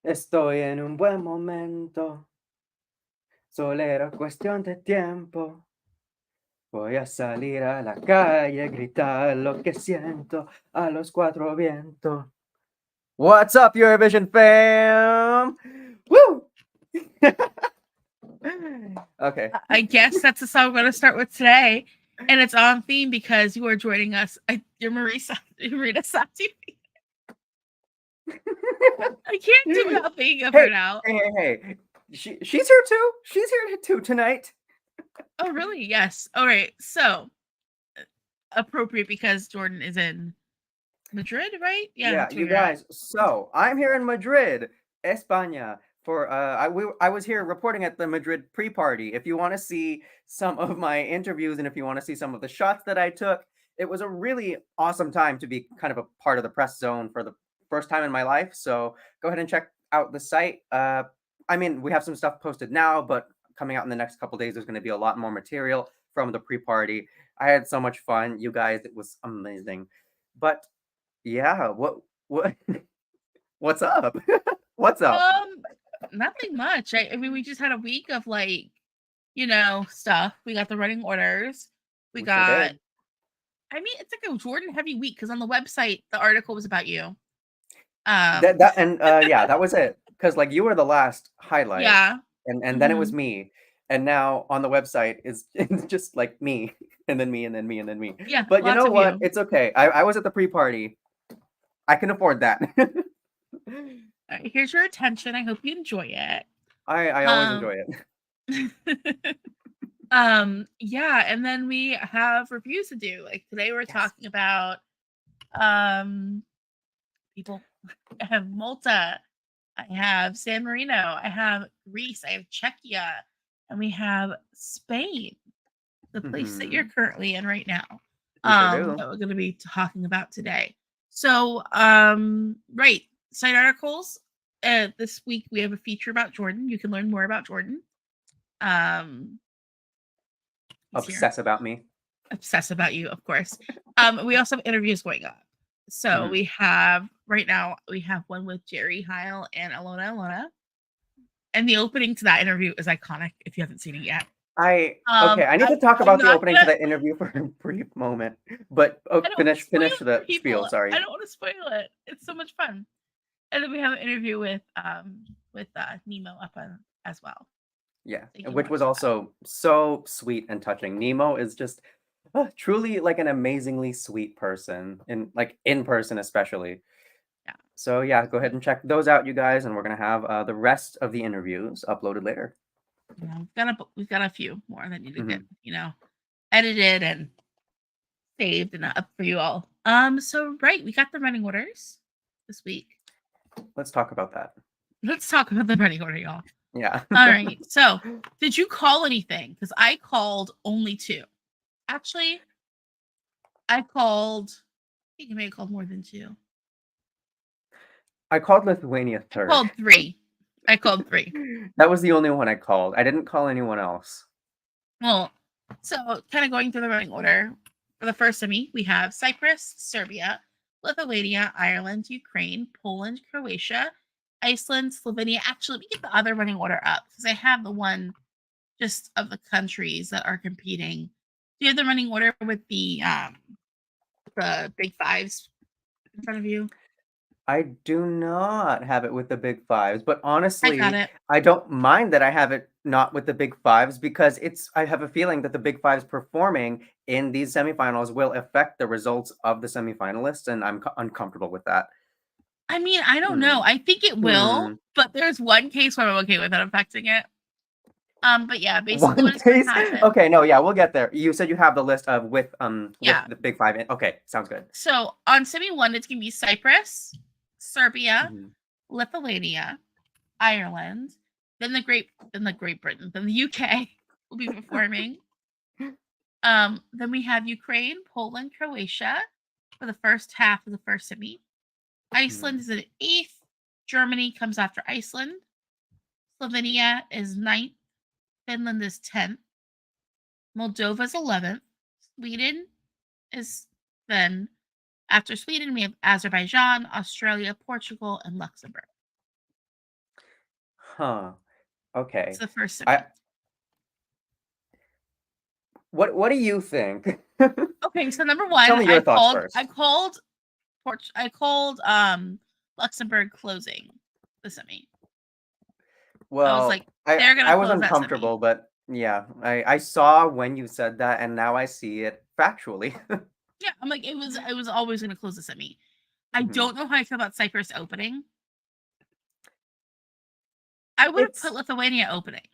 Estoy en un buen momento, solo era cuestión de tiempo. Voy a salir a la calle, gritar lo que siento a los cuatro vientos. What's up, Eurovision fam? Woo! Okay. I guess that's the song we're going to start with today. And it's on theme because you are joining us. You're Marina Satti. I can't do without thinking of her now. Hey. She's here too. She's here too tonight. Oh, really? Yes. All right. So, appropriate because Jordan is in Madrid, right? Yeah, you guys. So I'm here in Madrid, España. For I was here reporting at the Madrid pre-party. If you want to see some of my interviews and if you want to see some of the shots that I took, it was a really awesome time to be kind of a part of the press zone for the first time in my life. So go ahead and check out the site. I mean, we have some stuff posted now, but coming out in the next couple days, there's going to be a lot more material from the pre-party. I had so much fun, you guys. It was amazing. But yeah, what what's up? What's up? Nothing much. I mean, we just had a week of stuff. We got the running orders. We Sure got. did. I mean, it's like a Jordan heavy week because on the website the article was about you. Yeah, that was it. Because like you were the last highlight, Yeah. and then it was me, and now on the website is it's just like me, and then me, and then me, and then me. Yeah, But you lots know of what? you. It's okay. I was at the pre-party. I can afford that. All right, here's your attention. I hope you enjoy it. I always enjoy it. Yeah, and then we have reviews to do. Like today we're talking about people. I have Malta, I have San Marino, I have Greece, I have Czechia, and we have Spain, the place that you're currently in right now. Sure That we're going to be talking about today. So, right, site articles. This week we have a feature about Jordan. You can learn more about Jordan. Obsess about me. Obsess about you, of course. We also have interviews going up. So we have right now we have one with Jerry Heil and Alona. And the opening to that interview is iconic if you haven't seen it yet. Okay, I need to talk about the opening to that interview for a brief moment. But finish the spiel, sorry. I don't want to spoil it. It's so much fun. And then we have an interview with Nemo up on, as well. Yeah, which was also so sweet and touching. Nemo is just truly like an amazingly sweet person, in person especially. Yeah. So yeah, go ahead and check those out, you guys, and we're gonna have the rest of the interviews uploaded later. Yeah, we've got a few more that need to get edited and saved and up for you all. So right, we got the running orders this week. Let's talk about that. Let's talk about the running order, y'all. Yeah. All right. So, did you call anything? Because I called only 2. Actually, I think I may have called more than 2. I called Lithuania third. I called 3. That was the only one I called. I didn't call anyone else. Well, so kind of going through the running order. For the first semi, we have Cyprus, Serbia, Lithuania, Ireland, Ukraine, Poland, Croatia, Iceland, Slovenia. Actually, let me get the other running order up because I have the one just of the countries that are competing. Do you have the running order with the big fives in front of you? I do not have it with the big fives, but honestly, I got it. I don't mind that I have it not with the big fives because I have a feeling that the big fives performing in these semifinals will affect the results of the semifinalists, and I'm uncomfortable with that. I mean, I don't know. I think it will, but there's one case where I'm okay with it affecting it. But yeah, basically one case. Okay, no, yeah, we'll get there. You said you have the list of with the big five. Okay, sounds good. So on semi 1, it's gonna be Cyprus, Serbia, Lithuania, Ireland, then the Great Britain, then the UK will be performing. Then we have Ukraine, Poland, Croatia for the first half of the first semi. Iceland is in 8th. Germany comes after Iceland. Slovenia is 9th. Finland is 10th. Moldova is 11th. Sweden is then, after Sweden, we have Azerbaijan, Australia, Portugal, and Luxembourg. Huh. It's Okay. the first semi. I what do you think? Okay, so number Tell one, me your thoughts I first. called Luxembourg closing the semi. I was like, Well, they're I gonna was close that semi. uncomfortable, but yeah, I saw when you said that, and now I see it factually. Yeah, I'm like, it was always gonna close the semi. I Mhm. don't know how I feel about Cyprus opening. I would have put It's Lithuania opening.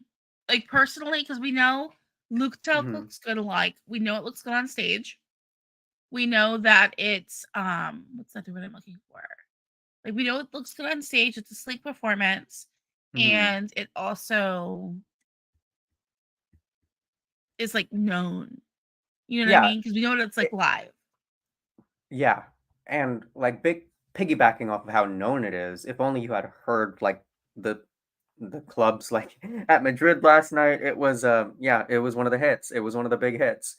Like personally, because we know Luktelk mhm, looks good alike. We know it looks good on stage. We know that it's what's that word I'm looking for? Like we know it looks good on stage. It's a sleek performance, mhm. and it also is like known. You know what I Yeah, mean? Because we know what it's like it live. yeah, and, like, big piggybacking off of how known it is, if only you had heard, like, the the clubs, like, at Madrid last night, it was, yeah, it was one of the hits. It was one of the big hits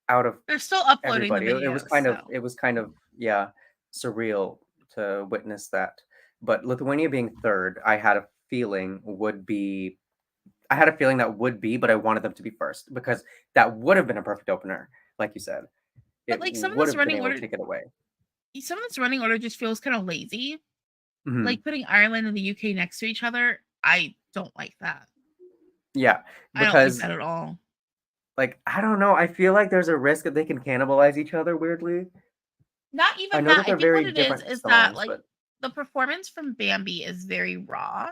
out of They're still uploading the everybody. videos, so It was kind of, yeah, surreal to witness that. But Lithuania being third, I had a feeling that would be, but I wanted them to be first because that would have been a perfect opener, like you said. but It like would have been able to take it away. some of this running order just feels kind of lazy. Mhm. Like putting Ireland and the UK next to each other, I don't like that. Yeah, I don't like because, that at all. like, I don't know, I feel like there's a risk that they can cannibalize each other weirdly. Not I even know that. that I they're think what very it different is that songs, like but the performance from Bambi is very raw.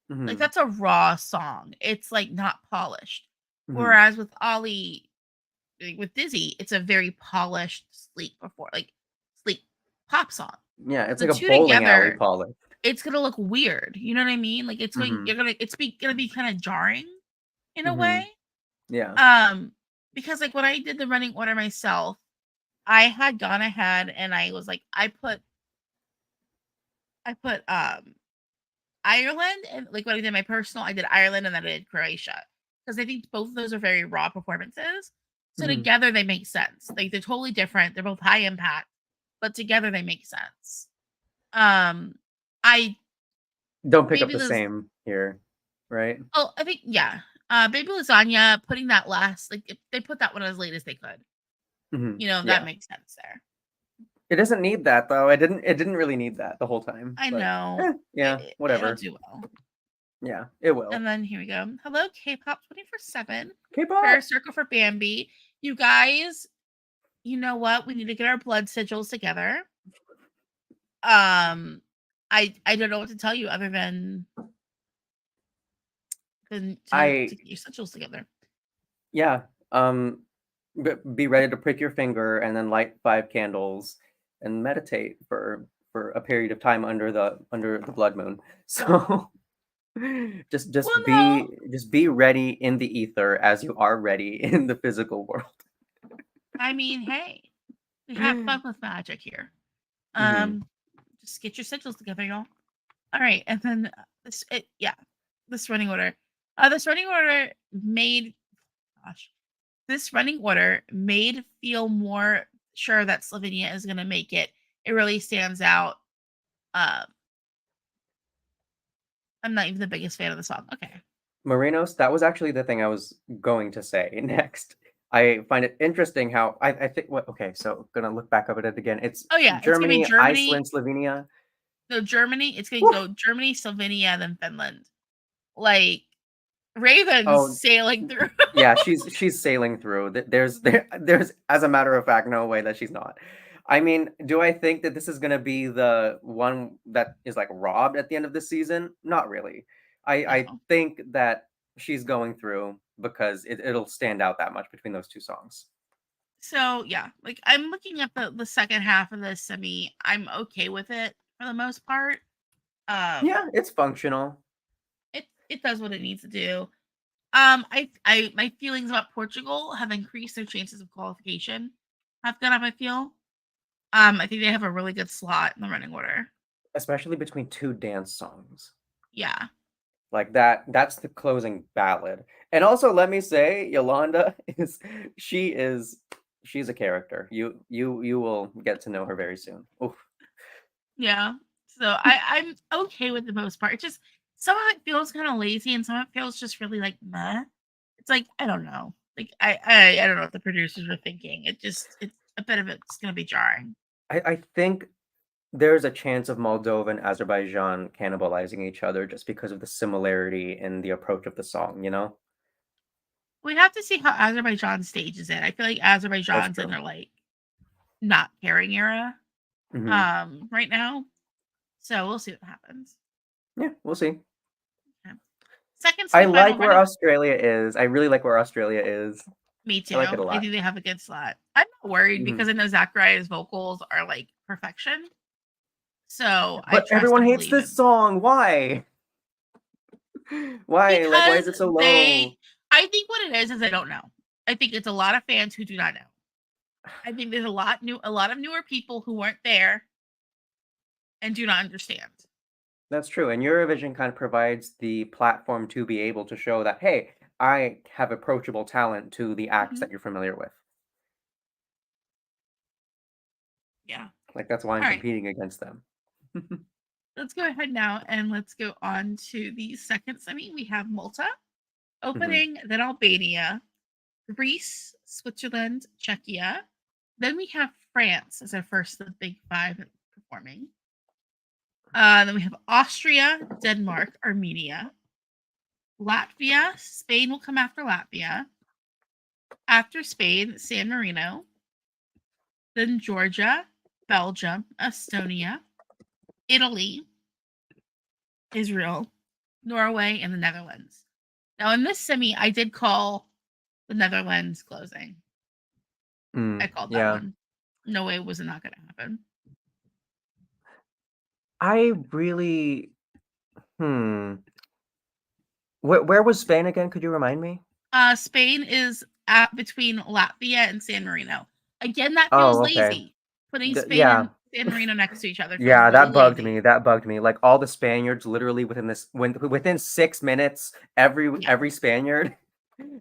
Like mhm, that's a raw song. It's like not polished. mhm. Whereas with Ollie, like, with Dizzy, it's a very polished, sleek pop song. Yeah, it's The like a two bowling alley together, polish. it's gonna look weird. You know what I mean? Like Mhm, gonna be kind of jarring in a way. mhm. Yeah. Um, because like when I did the running order myself, I had gone ahead and I was like, I put Ireland and like when I did my personal, I did Ireland and then I did Croatia because I think both of those are very raw performances. So Mhm. together they make sense. Like they're totally different. They're both high impact, but together they make sense. Um, I Don't pick up Baby the Liz. same here, right? Oh, I think yeah. Baby Lasagna putting that last like if they put that one as late as they could. Mhm. You know that Yeah. makes sense there. It doesn't need that though. It didn't really need that the whole time, I but, know yeah, it'll whatever. do well. Yeah, it will. And then here we go. Hello, K-pop 24/7. Prayer K-pop! circle for Bambi. You guys, you know what? We need to get our blood sigils together. Um, I don't know what to tell you other than to I get your sigils together. yeah, um, be ready to prick your finger and then light 5 candles and meditate for a period of time under the blood moon. So, Well, no, just be ready in the ether as you are ready in the physical world. I mean, hey, we have fun with magic here. Mhm. Um, just get your sigils together, y'all. All right, and then yeah, this running order. This running order made gosh, this running order made feel more sure that Slovenia is going to make it. It really stands out. Uh, I'm not even the biggest fan of the song. Okay. Marinos, that was actually the thing I was going to say next. I find it interesting how I think what okay, so gonna look back up at it again. It's Oh yeah, it's gonna be Germany, Germany. Iceland, Slovenia. No, Germany. It's gonna Whew. go Germany, Slovenia, then Finland. Like Ravens Oh, sailing through. yeah, she's sailing through. There's as a matter of fact no way that she's not. I mean, do I think that this is gonna be the one that is like robbed at the end of the season? Not really. I No. think that she's going through because it'll stand out that much between those two songs. So yeah, like I'm looking at the second half of the semi. I'm okay with it for the most part. Um, Yeah, it's functional. it does what it needs to do. I my feelings about Portugal have increased their chances of qualification. Have gone up. I feel. I think they have a really good slot in the running order. Especially between two dance songs. Yeah, Like that's the closing ballad. And also let me say, Yolanda is she is she's a character. You will get to know her very soon. Oof. yeah. So I'm okay with the most part. It's just some of it feels kind of lazy, and some of it feels just really like meh. It's like I don't know. Like I don't know what the producers were thinking. It's a bit of it's gonna be jarring. I think there's a chance of Moldova and Azerbaijan cannibalizing each other just because of the similarity in the approach of the song, you know? We have to see how Azerbaijan stages it. I feel like That's Azerbaijan's in true. their like not caring era Hmm. right now. So we'll see what happens. Yeah, we'll see. Okay. Second I semifinal like where running. Australia is. I really like where Australia is. Me I too. like it a I lot. think they have a good slot. I'm not worried Hmm. because I know Zachariah's vocals are like perfection. So I But trust everyone and hates believe this him. song. Why? Why? Like, why Because is it so low? I think what it is I don't know. I think it's a lot of fans who do not know. I think there's a lot of newer people who weren't there and do not understand. That's true. And Eurovision kind of provides the platform to be able to show that, hey, I have approachable talent to the acts Mhm. that you're familiar with. Yeah. Like, that's why I'm All right. competing against them. Let's go ahead now and let's go on to the second semi. We have Malta Hmm. opening, then Albania, Greece, Switzerland, Czechia. Then we have France as our first of the big five performing. Then we have Austria, Denmark, Armenia, Latvia. Spain will come after Latvia. After Spain, San Marino. Then Georgia, Belgium, Estonia, Italy, Israel, Norway, and the Netherlands. Now, in this semi, I did call the Netherlands closing. I called that Yeah. one. No way was it not going to happen. I really, hmm. Where was Spain again? Could you remind me? Spain is at between Latvia and San Marino. Again, that feels Oh, okay. lazy. Putting Spain Yeah. and San Marino next to each other feels Yeah, really that bugged lazy. me. That bugged me. Like all the Spaniards, literally within 6 minutes, Yeah, every Spaniard.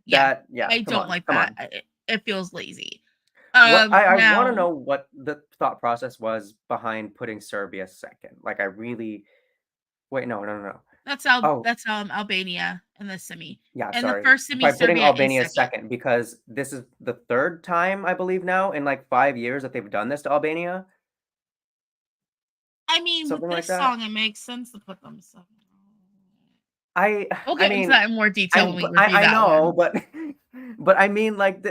yeah. Yeah, I come don't on, like come that. on. It feels lazy. What I want to Now know what the thought process was behind putting Serbia second. Like I really wait, no. Oh, that's Albania in the semi. yeah, And the sorry. first semi, By putting Serbia is Albania second. second because this is the third time I believe now in like 5 years that they've done this to Albania, I mean, with something like this that. song, it makes sense to put them second. I We'll I get into mean, that in more detail when we review I that know, one. but but I mean like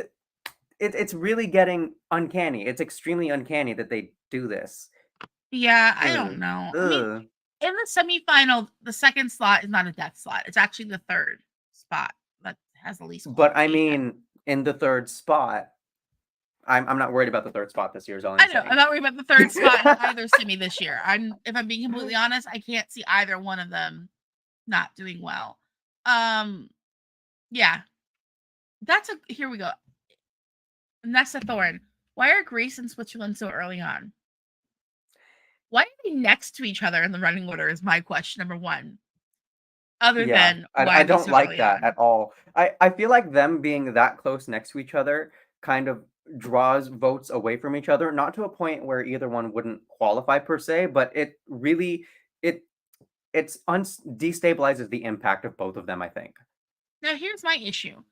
it's really getting uncanny. It's extremely uncanny that they do this. Yeah, I don't Ugh. know. I mean, Ugh. in the semifinal, the second slot is not a death slot. It's actually the third spot that has the least But I qualification. mean, in the third spot, I'm not worried about the third spot this year is all I I'm know. I'm saying. not worried about the third spot in either semi this year. If I'm being completely honest, I can't see either one of them not doing well. Um, yeah, here we go. Nessa Thorne. Why are Greece and Switzerland so early on? Why are they next to each other in the running order? Is my question number one. Other Yeah, than why I are they don't so like early that on? at all. I feel like them being that close next to each other kind of draws votes away from each other, not to a point where either one wouldn't qualify per se, but it really it destabilizes the impact of both of them, I think. Now, here's my issue.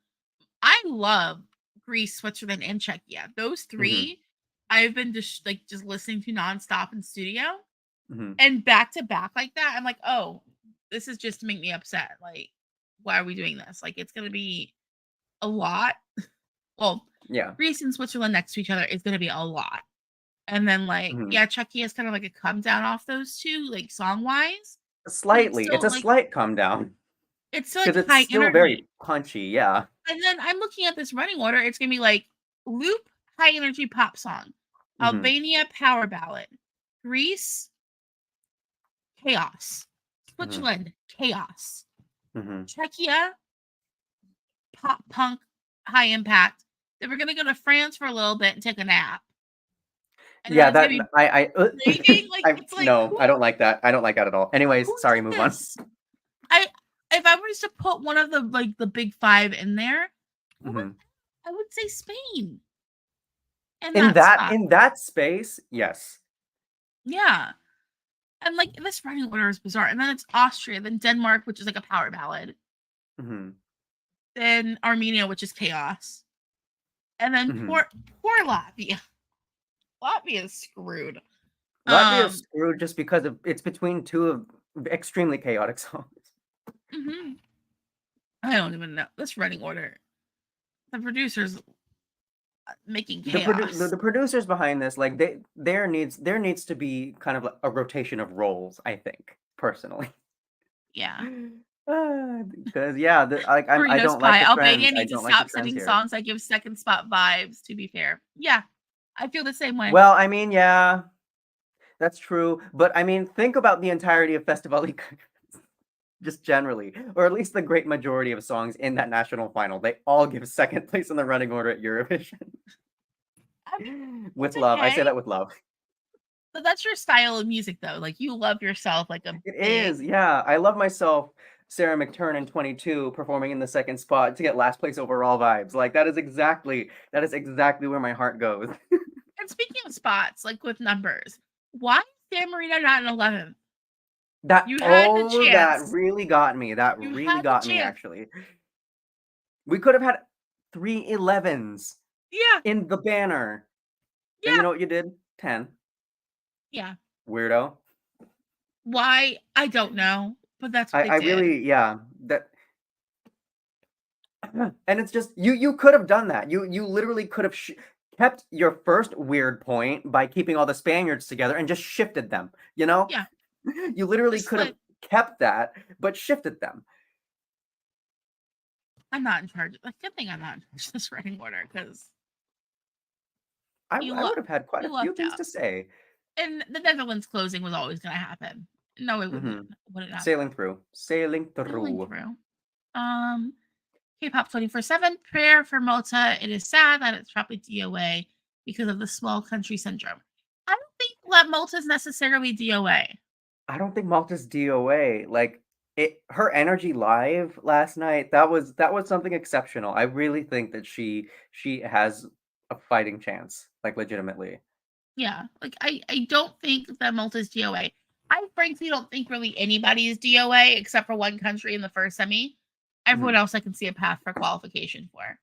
I love Greece, Switzerland, and Czechia. Those Hmm. three, I've been just listening to nonstop in studio, Hmm. and back to back like that. I'm like, oh, this is just to make me upset. Like, why are we doing this? Like, it's gonna be a lot. Well, Yeah. Greece and Switzerland next to each other is gonna be a lot. And then like, Hmm. yeah, Czechia is kind of like a come down off those two, like song wise, but Slightly. It's a slight come down it's still because like it's high still energy. very punchy. Yeah. And then I'm looking at this running order. It's gonna be like Loop, high energy pop song, Hmm. Albania, power ballad, Greece, chaos, Hmm. Switzerland, chaos, Hmm. Czechia, pop punk, high impact. Then we're gonna go to France for a little bit and take a nap, and then Yeah, it's gonna that be I raging. Like I it's like no, I don't like that. I don't like that at all. Anyways, who sorry, did move on. this? I if I was to put one of the like the big five in there, Hmm. I would say Spain in In that spot. that space, yes. Yeah. And like this running order is bizarre. And then it's Austria, then Denmark, which is like a power ballad. Then Armenia, which is chaos. And then poor Latvia. Latvia is screwed. Latvia is screwed just because it's between two of extremely chaotic songs. I don't even know this running order. The producers making chaos. The producers behind this, like there needs to be kind of like a rotation of roles. I think personally. Yeah. Because I Marino's don't like the Albania trends. needs to stop sending songs that give second spot vibes. To be fair, yeah, I feel the same way. Well, I mean, yeah, that's true. But I mean, think about the entirety of Festival, just generally, or at least the great majority of songs in that national final. They all give second place in the running order at Eurovision. With love, I say that with love. But that's your style of music, though. Like you love yourself, like a. It is, yeah. I love myself. Sarah McTurnan 22 performing in the second spot to get last place overall vibes. Like that is exactly where my heart goes. And speaking of spots, like with numbers, why is San Marino not in 11th? That really got me. That really got me actually. We could have had 3 11s. Yeah. In the banner. Yeah. And you know what you did? 10. Yeah. Weirdo. Why? I don't know. But that's what I really, yeah. That, and it's just you could have done that. You literally could have kept your first weird point by keeping all the Spaniards together and just shifted them. You know? Yeah. You literally could have kept that, but shifted them. I'm not in charge. Like, good thing I'm not in charge of this running order because I would have had quite a few things to say. And the Netherlands closing was always going to happen. No, it wouldn't. Sailing through. K-pop 24/7 prayer for Malta. It is sad that it's probably DOA because of the small country syndrome. I don't think that Malta is necessarily DOA. I don't think Malta's DOA. Like her energy live last night, that was something exceptional. I really think that she has a fighting chance, like legitimately. Yeah, like I don't think that Malta's DOA. I frankly don't think really anybody is DOA except for one country in the first semi. Everyone else I can see a path for qualification for.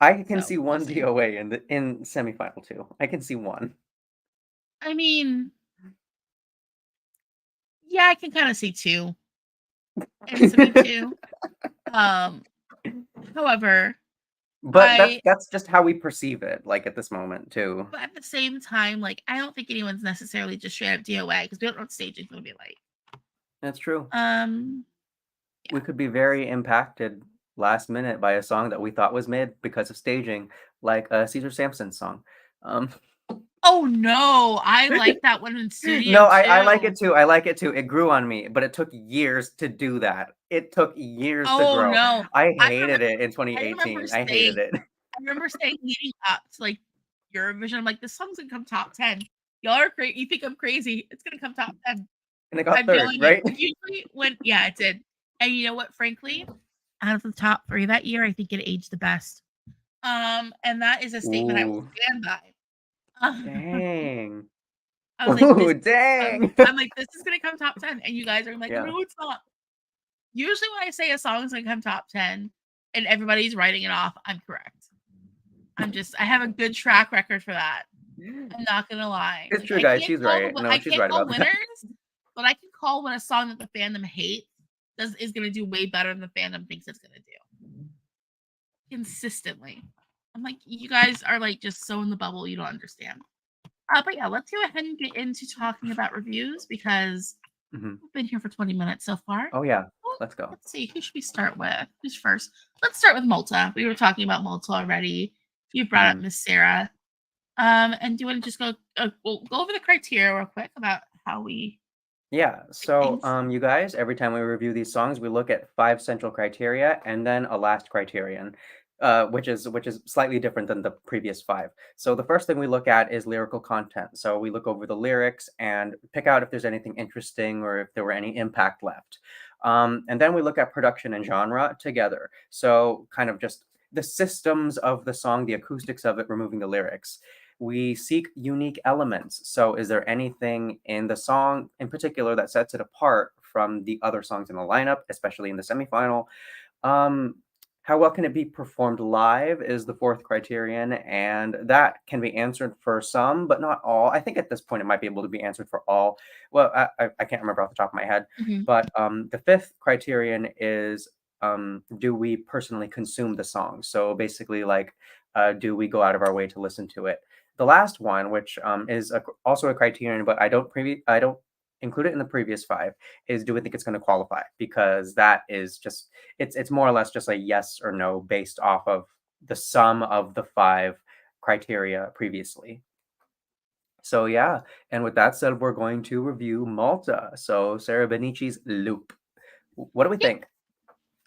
I can see one DOA in semifinal too. I can see one. I mean, yeah, I can kind of see two. In semi two. However, but that's just how we perceive it, like at this moment too. But at the same time, like I don't think anyone's necessarily just straight up DOA because we don't know what staging is going to be like. That's true. Yeah. We could be very impacted last minute by a song that we thought was mid because of staging, like a Caesar Sampson song. Oh no, I like that one in studio. No, I like it too. I like it too. It grew on me, but it took years to do that. It took years to grow. No. I hated it in 2018. I hated it. I remember saying leading up to like Eurovision, I'm like, this song's gonna come top 10. Y'all are crazy. You think I'm crazy? It's gonna come top 10. And it got third, right? Usually it did. And you know what? Frankly, out of the top 3 that year, I think it aged the best. And that is a statement I will stand by. Dang. I was like, dang. I'm like, this is gonna come top 10, and you guys are like, no, it's not. Usually, when I say a song is gonna come top 10, and everybody's writing it off, I'm correct. I have a good track record for that. I'm not gonna lie. It's true, guys. She's right. No, she's right about winners, but I can call when a song that the fandom hates is gonna do way better than the fandom thinks it's gonna do. Consistently. I'm like, you guys are like just so in the bubble, you don't understand. But yeah, let's go ahead and get into talking about reviews because we've been here for 20 minutes so far. Oh yeah, let's go. Let's see, who should we start with? Who's first? Let's start with Malta. We were talking about Malta already. You brought up Miss Sarah. And do you want to just we'll go over the criteria real quick about how we. Yeah, so you guys, every time we review these songs, we look at 5 central criteria and then a last criterion. Which is slightly different than the previous 5. So the first thing we look at is lyrical content. So we look over the lyrics and pick out if there's anything interesting or if there were any impact left. And then we look at production and genre together. So kind of just the systems of the song, the acoustics of it, removing the lyrics. We seek unique elements. So, is there anything in the song in particular that sets it apart from the other songs in the lineup, especially in the semifinal? Um, how well can it be performed live is the fourth criterion, and that can be answered for some, but not all. I think at this point it might be able to be answered for all. Well, I can't remember off the top of my head, Mhm. but the fifth criterion is do we personally consume the song? So basically, like, do we go out of our way to listen to it? The last one, which is also a criterion, but I don't include it in the previous five, is do we think it's going to qualify? Because that is just it's more or less just a yes or no based off of the sum of the five criteria previously. So yeah, and with that said, we're going to review Malta. So Sarah Bonici's Loop. What do we Yeah. think?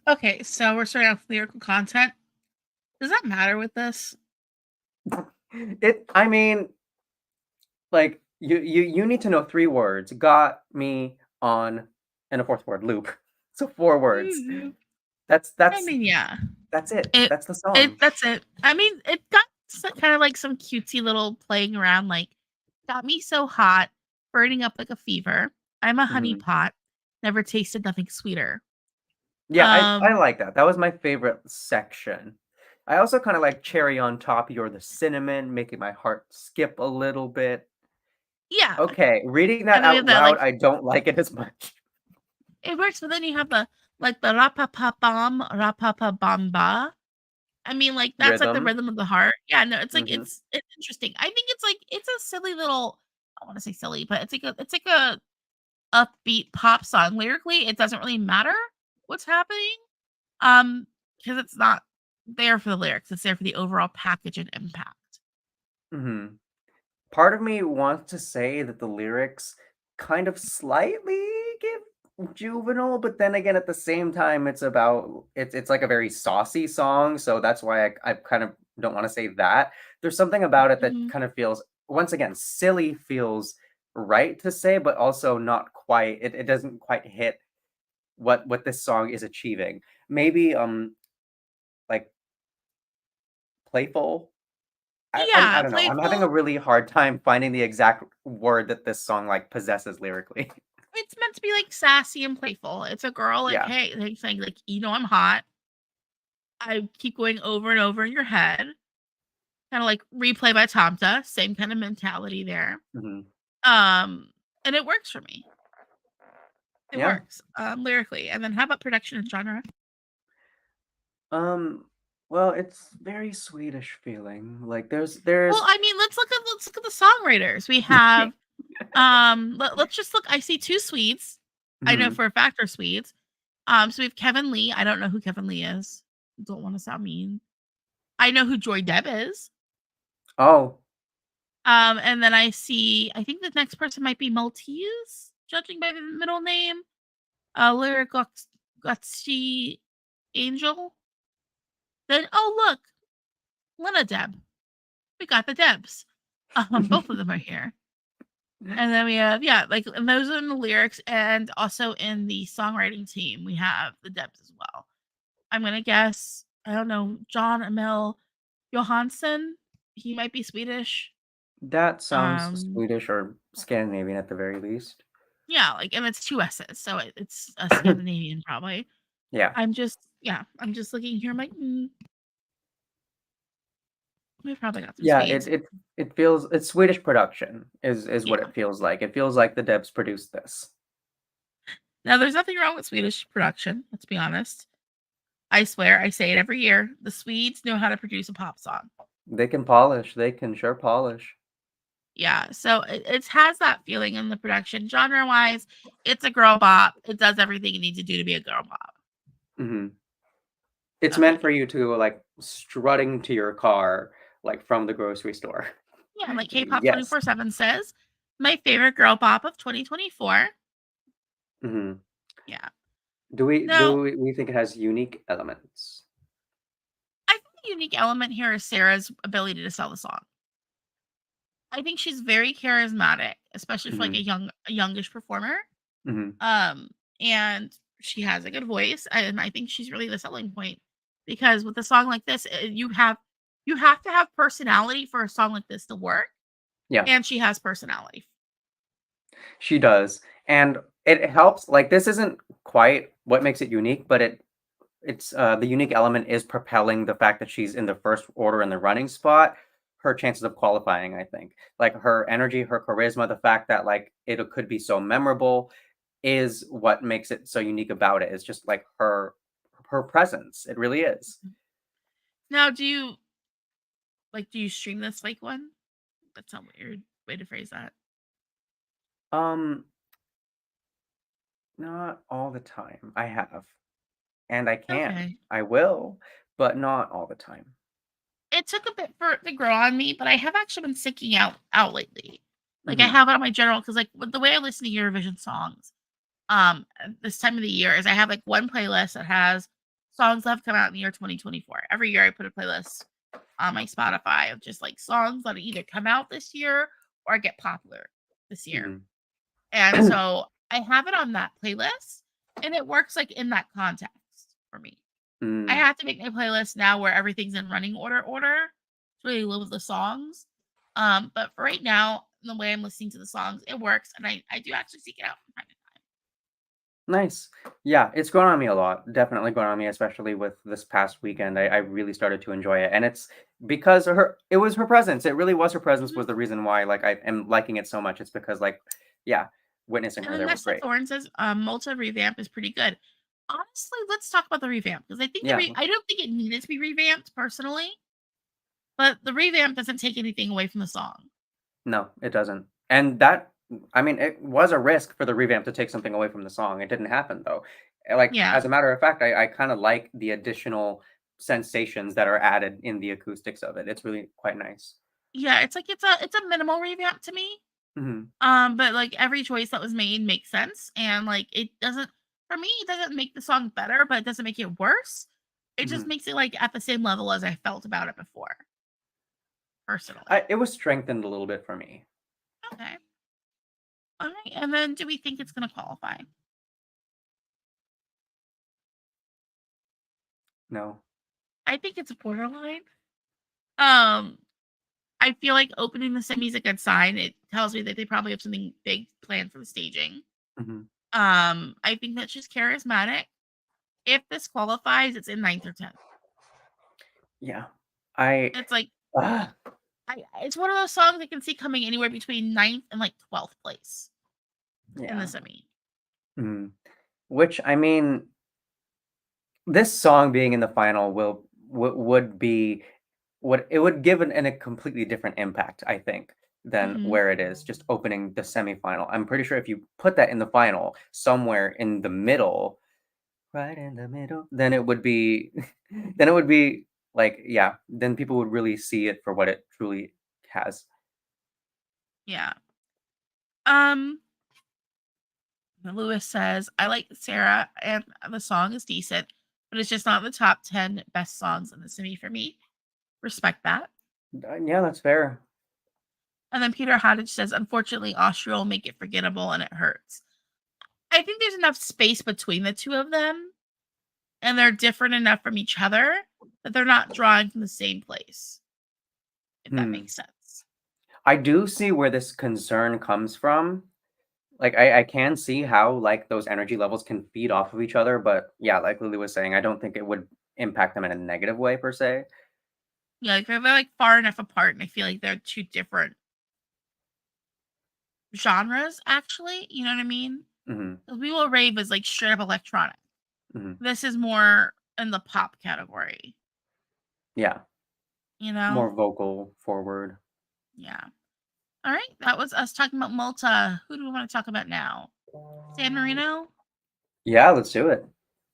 Okay, so we're starting off with lyrical content. Does that matter with this? I mean, like you need to know three words. Got me on, and a fourth word, loop. So four words. Mhm. That's I that's mean, yeah. that's it. It That's the song. that's it. I mean, it got kind of like some cutesy little playing around, like got me so hot, burning up like a fever. I'm a honey Mhm. pot, never tasted nothing sweeter. Yeah, I Um, like that. That was my favorite section. I also kind of like cherry on top, you're the cinnamon, making my heart skip a little bit. yeah, Okay, reading that and then we out have that loud, like I don't like it as much. it works, but then you have the like the rapapapamba. I mean, like that's like the Rhythm. rhythm of the heart. Yeah, no, it's like Mhm. it's interesting. I think it's like it's a silly little. I want to say silly, but it's like a upbeat pop song. Lyrically, it doesn't really matter what's happening, because it's not there for the lyrics, it's there for the overall package and impact. Mhm. Part of me wants to say that the lyrics kind of slightly give juvenile, but then again, at the same time, it's like a very saucy song, so that's why I kind of don't wanna say that. There's something about it that Mhm. kind of feels once again, silly feels right to say, but also not quite it doesn't quite hit what this song is achieving. Maybe, like, playful? I Yeah, don't know. I'm having a playful. really hard time finding the exact word that this song, like, possesses lyrically. It's meant to be, like, sassy and playful. It's a girl, like, Yeah. "Hey," like, saying, like, "You know I'm hot. I keep going over and over in your head." Kinda like Replay by Tamta, same kind of mentality there. Mhm. Um, and it works for me. It Yeah. works, lyrically. And then how about production and genre? Um, well, it's very Swedish feeling. Like, Well, there's I mean, let's look at the songwriters. We have, let's just look. I see 2 Swedes. I know Mhm. for a fact are Swedes. So we have Kevin Lee. I don't know who Kevin Lee is. Don't wanna sound mean. I know who Joy Deb is. Oh, And then I think the next person might be Maltese, judging by the middle name. Lyric Gutsy Angel. Then, oh, look, Lena Deb. We got the Debs. Both of them are here. And then we have, yeah, like, and those are in the lyrics and also in the songwriting team, we have the Debs as well. I'm gonna guess, I don't know, John Emil Johansson. He might be Swedish. that sounds Um, Swedish or Scandinavian at the very least. yeah, like, and it's 2 S's, so it's a Scandinavian probably. Yeah. I'm just looking here. I'm like, we probably got some Yeah, Swedes. it feels it's Swedish production is what Yeah. it feels like. It feels like the Debs produced this. Now, there's nothing wrong with Swedish production. Let's be honest. I swear, I say it every year. The Swedes know how to produce a pop song. They can polish. They can sure polish. Yeah, so it has that feeling in the production. Genre wise, it's a girl bop. It does everything you need to do to be a girl bop. Mhm. It's So meant for you to, like, strutting to your car, like, from the grocery store. yeah, like K-pop Yes. 24/7 says, my favorite girl bop of 2024. Mhm. Yeah. Do we Now, think it has unique elements? I think the unique element here is Sarah's ability to sell the song. I think she's very charismatic, especially for like Mhm. a youngish performer. Mhm. Um, and she has a good voice, and I think she's really the selling point because with a song like this, you have you have to have personality for a song like this to work, Yeah, and she has personality. she does. And it helps. Like, this isn't quite what makes it unique, but it's the unique element is propelling the fact that she's in the first order in the running spot, her chances of qualifying, I think. Like, her energy, her charisma, the fact that like it could be so memorable is what makes it so unique about it. It's just like her presence. It really is. Now, do you stream this fake one? That's a weird way to phrase that. Um, not all the time. I have. And I can. Okay. I will, but not all the time. It took a bit for it to grow on me, but I have actually been seeking out lately. Like, I Mhm. have it on my general because, like, with the way I listen to Eurovision songs, at this time of the year is I have, like, one playlist that has songs that have come out in the year 2024. Every year I put a playlist on my Spotify of just, like, songs that either come out this year or get popular this year. Mhm. And so I have it on that playlist, and it works, like, in that context for me. I Mm. have to make my playlist now where everything's in running order to really live with the songs. But for right now, the way I'm listening to the songs, it works, and I do actually seek it out from time to time. Nice. Yeah, it's grown on me a lot. Definitely grown on me, especially with this past weekend. I really started to enjoy it. And it's because it was her presence. It really was her presence Mhm. was the reason why like I am liking it so much. It's because like, yeah, witnessing And her then there was Nestle great. Thorne says, Malta revamp is pretty good. Honestly, let's talk about the revamp because I think Yeah, I don't think it needed to be revamped personally, but the revamp doesn't take anything away from the song. no, it doesn't. And that I mean, it was a risk for the revamp to take something away from the song. It didn't happen though. Like Yeah. as a matter of fact, I kind of like the additional sensations that are added in the acoustics of it. It's really quite nice. Yeah, it's like it's a minimal revamp to me. Mhm. But like every choice that was made makes sense, and like it doesn't for me, it doesn't make the song better, but it doesn't make it worse. It just Mhm. makes it like at the same level as I felt about it before, personally. It was strengthened a little bit for me. Okay. All right. And then do we think it's gonna qualify? No. I think it's a borderline. Um, I feel like opening the semis a good sign. It tells me that they probably have something big planned for the staging. Mhm. I think that she's charismatic. If this qualifies, it's in ninth or 10th. Yeah. I It's like ah, it's one of those songs I can see coming anywhere between ninth and like 12th place in the yeah. semi. Mm. Which I mean, this song being in the final would be what it would give a completely different impact, I think, than Hmm. where it is just opening the semifinal. I'm pretty sure if you put that in the final somewhere in the middle, right in the middle, then it would be then it would be like, yeah, then people would really see it for what it truly has. Yeah. Lewis says, I like Sarah and the song is decent, but it's just not in the top 10 best songs in the semi for me. Respect that. Yeah, that's fair. And then Peter Hodge says, unfortunately, Austria will make it forgettable and it hurts. I think there's enough space between the two of them, and they're different enough from each other that they're not drawing from the same place, if that Hmm. makes sense. I do see where this concern comes from. Like, I can see how, like, those energy levels can feed off of each other, but yeah, like Lily was saying, I don't think it would impact them in a negative way per se. Yeah, like they're like far enough apart, and I feel like they're two different genres, actually. You know what I mean? Mhm, 'Cause We Will Rave is like straight up electronic. mhm. This is more in the pop category, Yeah, you know? more vocal forward. Yeah. All right. That was us talking about Malta. Who do we want to talk about now? San Marino? Yeah, let's do it.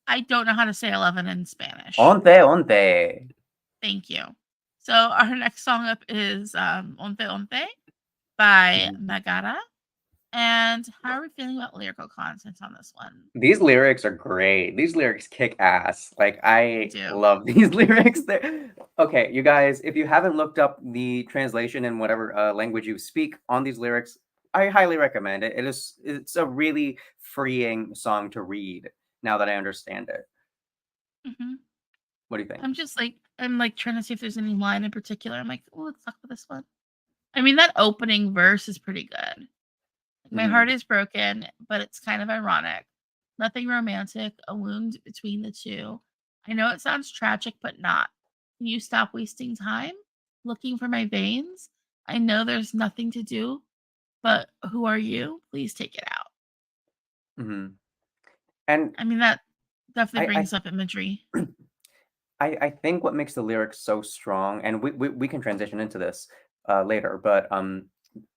I don't know how to say 11 in Spanish. Onte, onte. Thank you. So our next song up is Onte Onte by Mhm. Megara. And how are we feeling about lyrical content on this one? These lyrics are great. These lyrics kick ass. Like, I I do. love these lyrics. Okay, you guys, if you haven't looked up the translation in whatever language you speak on these lyrics, I highly recommend it. It's a really freeing song to read now that I understand it. Mhm. What do you think? I'm just like I'm like trying to see if there's any line in particular. I'm like, oh, let's talk about this one. I mean, that opening verse is pretty good. My heart is broken, but it's kind of ironic. Nothing romantic, a wound between the two. I know it sounds tragic, but not. Can you stop wasting time looking for my veins? I know there's nothing to do, but who are you? Please take it out. And I mean, that definitely I brings up imagery. I think what makes the lyrics so strong, and we can transition into this later, but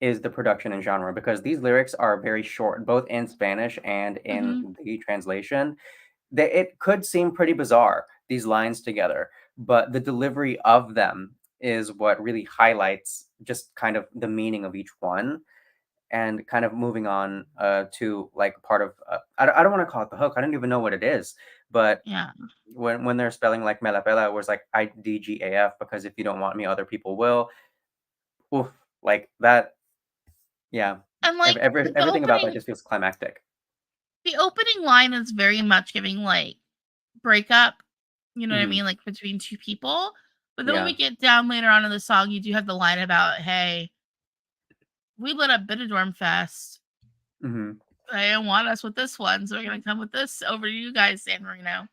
is the production and genre, because these lyrics are very short, both in Spanish and in the translation. It could seem pretty bizarre, these lines together, but the delivery of them is what really highlights just kind of the meaning of each one. And kind of moving on to like part of I don't want to call it the hook. I don't even know what it is, but Yeah. when they're spelling like me la pela, it was like IDGAF, because if you don't want me, other people will. Oof, like that. Yeah, And like everything about that just feels climactic. the opening line is very much giving like breakup, you know what I mean, like between two people. But then when Yeah. we get down later on in the song, you do have the line about, hey, we lit up Benidorm Fest. They don't want us with this one, so we're gonna come with this over to you guys, San Marino.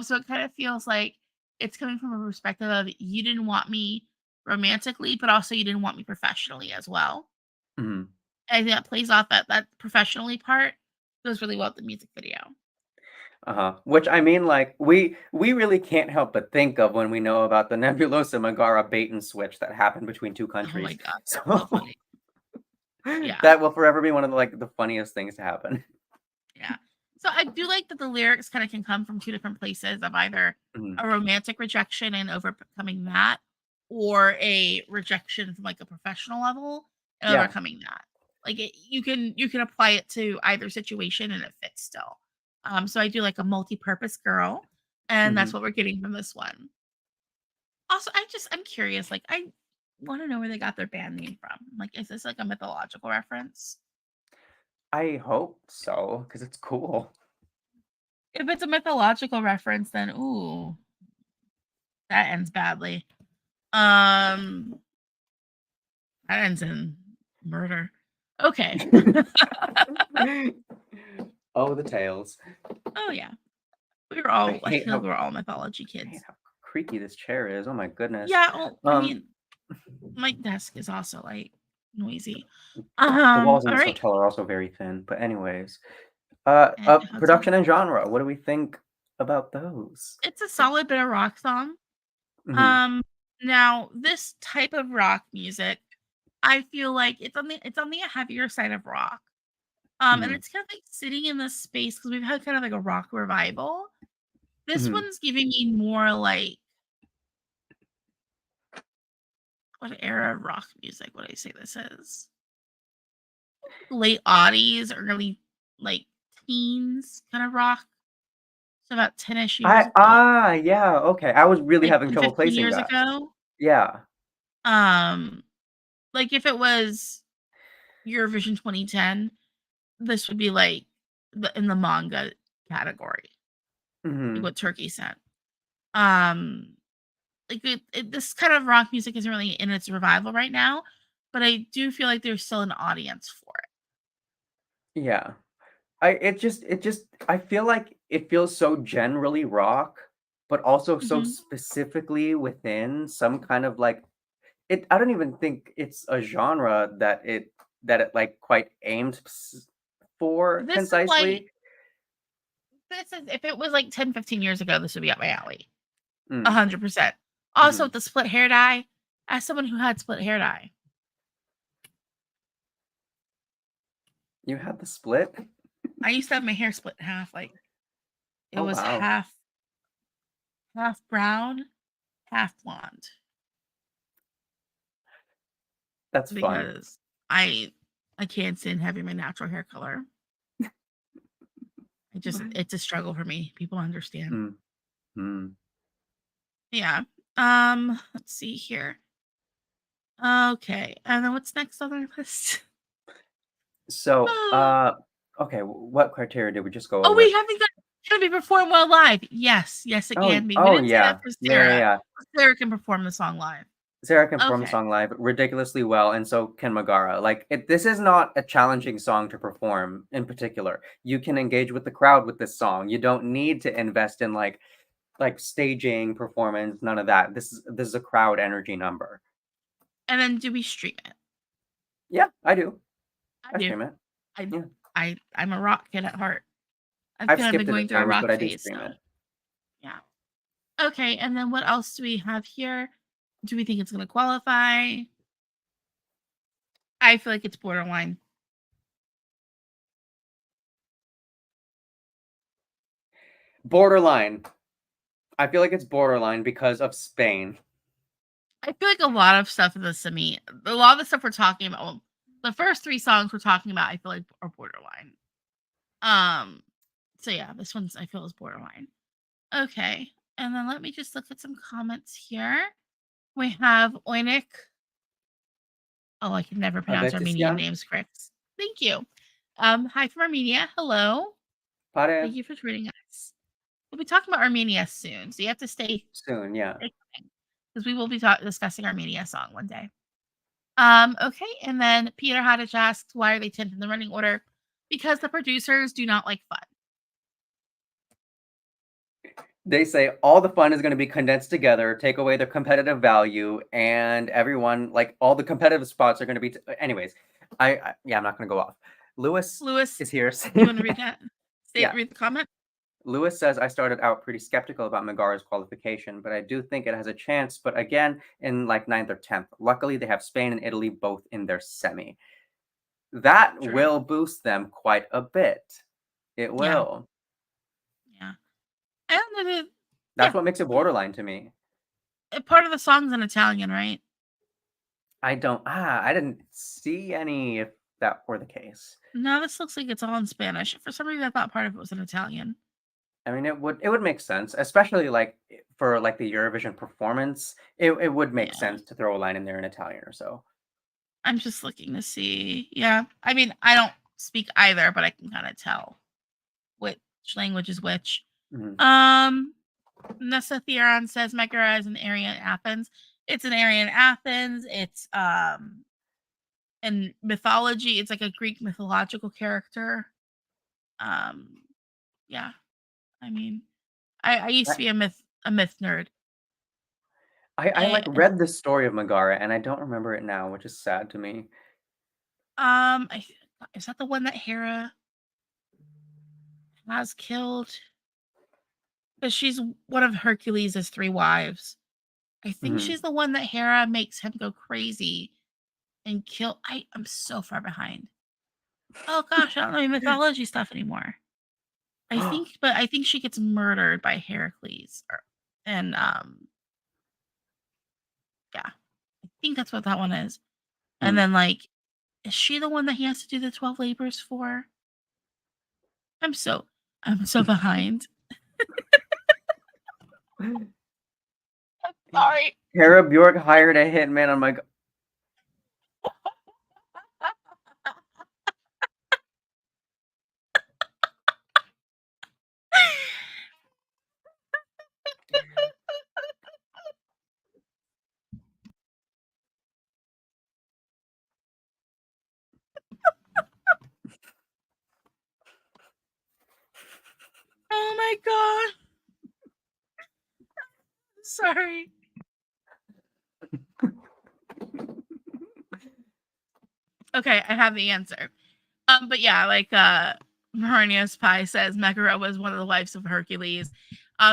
So it kind of feels like it's coming from a perspective of you didn't want me romantically, but also you didn't want me professionally as well. And I think that plays off that professionally part goes really well with the music video. Which I mean, like we really can't help but think of when we know about the Nebulossa Megara bait and switch that happened between two Oh my countries. god, So so funny. Yeah. that will forever be one of the like the funniest things to happen. Yeah. So I do like that the lyrics kind of can come from two different places of either a romantic rejection and overcoming that, or a rejection from like a professional level and Yeah. overcoming that. Like you can apply it to either situation and it fits still. So I do like a multi-purpose girl, and that's what we're getting from this one. Also, I'm curious, like I want to know where they got their band name from. Like, is this like a mythological reference? I hope so, because it's cool. If it's a mythological reference, then ooh, that ends badly. That ends in murder. Okay. Oh, the tales. Oh yeah. I feel like we were all mythology I hate kids. how creaky this chair is. Oh my goodness. Yeah, oh, I mean, my desk is also like noisy. The walls in All this right. hotel are also very thin. But anyways, And hotel. production and genre. What do we think about those? It's a solid bit of rock song. Now this type of rock music, I feel like it's on the heavier side of rock. And it's kind of like sitting in this space because we've had kind of like a rock revival. This one's giving me more like what era of rock music would I say this is? Late aughties, early like teens kind of rock. So about 10-ish years ago. Yeah, okay. I was really Like having 10, trouble 15 placing years that. ago. Yeah. Like if it was Eurovision 2010, this would be like in the manga category. Like what Turkey sent. Um like this kind of rock music isn't really in its revival right now, but I do feel like there's still an audience for it. Yeah. I feel like it feels so generally rock, but also so Mhm. specifically within some kind of like I don't even think it's a genre that it like quite aimed for This is like concisely. this is if it was like 10, 15 years ago, this would be up my alley. Mm, 100%. Also, mhm. with the split hair dye, as someone who had split hair dye, You had the split? I used to have my hair split in half. Like it Oh was wow. half brown, half blonde. That's fun. Because I can't stand having my natural hair color. It's a struggle for me. People understand. Mm, mm. Yeah. Let's see here. Okay. And then what's next on the list? So, okay, what criteria did we just go Oh, we over? haven't got Can it be performed well live? Yes, it can be. We didn't say that for Sarah. Yeah. Sarah can perform the song live. Sarah can perform the song live ridiculously well, and so can Megara. Like, this is not a challenging song to perform in particular. You can engage with the crowd with this song. You don't need to invest in like staging, performance, none of that. This is a crowd energy number. And then do we stream it? Yeah, I do. I do. Stream it. I'm a rock kid at heart. I've skipped it at times, but I do stream it. Yeah. Okay, and then what else do we have here? Do we think it's going to qualify? I feel like it's borderline. Borderline. I feel like it's borderline because of Spain. I feel like a lot of stuff in the a lot of the stuff we're talking about, well, the first 3 songs we're talking about, I feel like are borderline. So yeah, this one's I feel is borderline. Okay, and then let me just look at some comments here. We have Oinik. Oh, I can never pronounce Armenian names correct. Thank you. Hi from Armenia. Hello. Pare. Thank you for joining us. We'll be talking about Armenia soon, so you have to stay soon, yeah. Because we will be discussing Armenia song one day. Okay, and then Peter Hadich asks, why are they 10th in the running order? Because the producers do not like fun. They say all the fun is going to be condensed together, take away the competitive value, and everyone, like, all the competitive spots are going to be... Anyways, I'm not going to go off. Lewis is here. You want to read that? Read the comment? Lewis says, I started out pretty skeptical about Megara's qualification, but I do think it has a chance, but again, in like 9th or 10th. Luckily, they have Spain and Italy both in their semi. That will boost them quite a bit. It will. Yeah. I don't know. That's what makes it borderline to me. Part of the song's in Italian, right? I didn't see any if that were the case. No, this looks like it's all in Spanish. For some reason, I thought part of it was in Italian. I mean, it would make sense, especially like for like the Eurovision performance. It would make sense to throw a line in there in Italian or so. I'm just looking to see. Yeah, I mean, I don't speak either, but I can kind of tell which language is which. Nessa Theron says Megara is an area in Athens. It's an area in Athens. It's in mythology. It's like a Greek mythological character. Yeah. I mean, I used to be a myth nerd. I like read the story of Megara and I don't remember it now, which is sad to me. Is that the one that Hera has killed? Because she's one of Hercules' 3 wives. I think she's the one that Hera makes him go crazy and kill. I'm so far behind. Oh gosh, I don't know mythology stuff anymore. I think she gets murdered by Heracles, and yeah, I think that's what that one is. And then like, is she the one that he has to do the 12 labors for? I'm so behind. I'm sorry. Hera Bjork hired a hitman on my... Oh my god. Sorry. Okay, I have the answer. But yeah, like Marina's Pie says Megara was one of the wives of Hercules.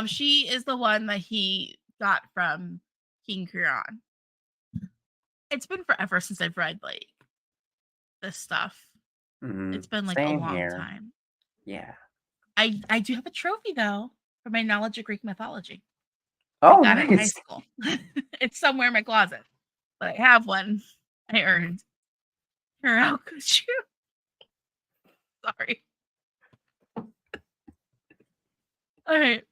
She is the one that he got from King Creon. It's been forever since I've read like this stuff. It's been like a long time. Yeah. I do have a trophy though for my knowledge of Greek mythology. Oh, I got it in high nice. school. It's somewhere in my closet, but I have one I earned. Or how could you? Sorry. All right.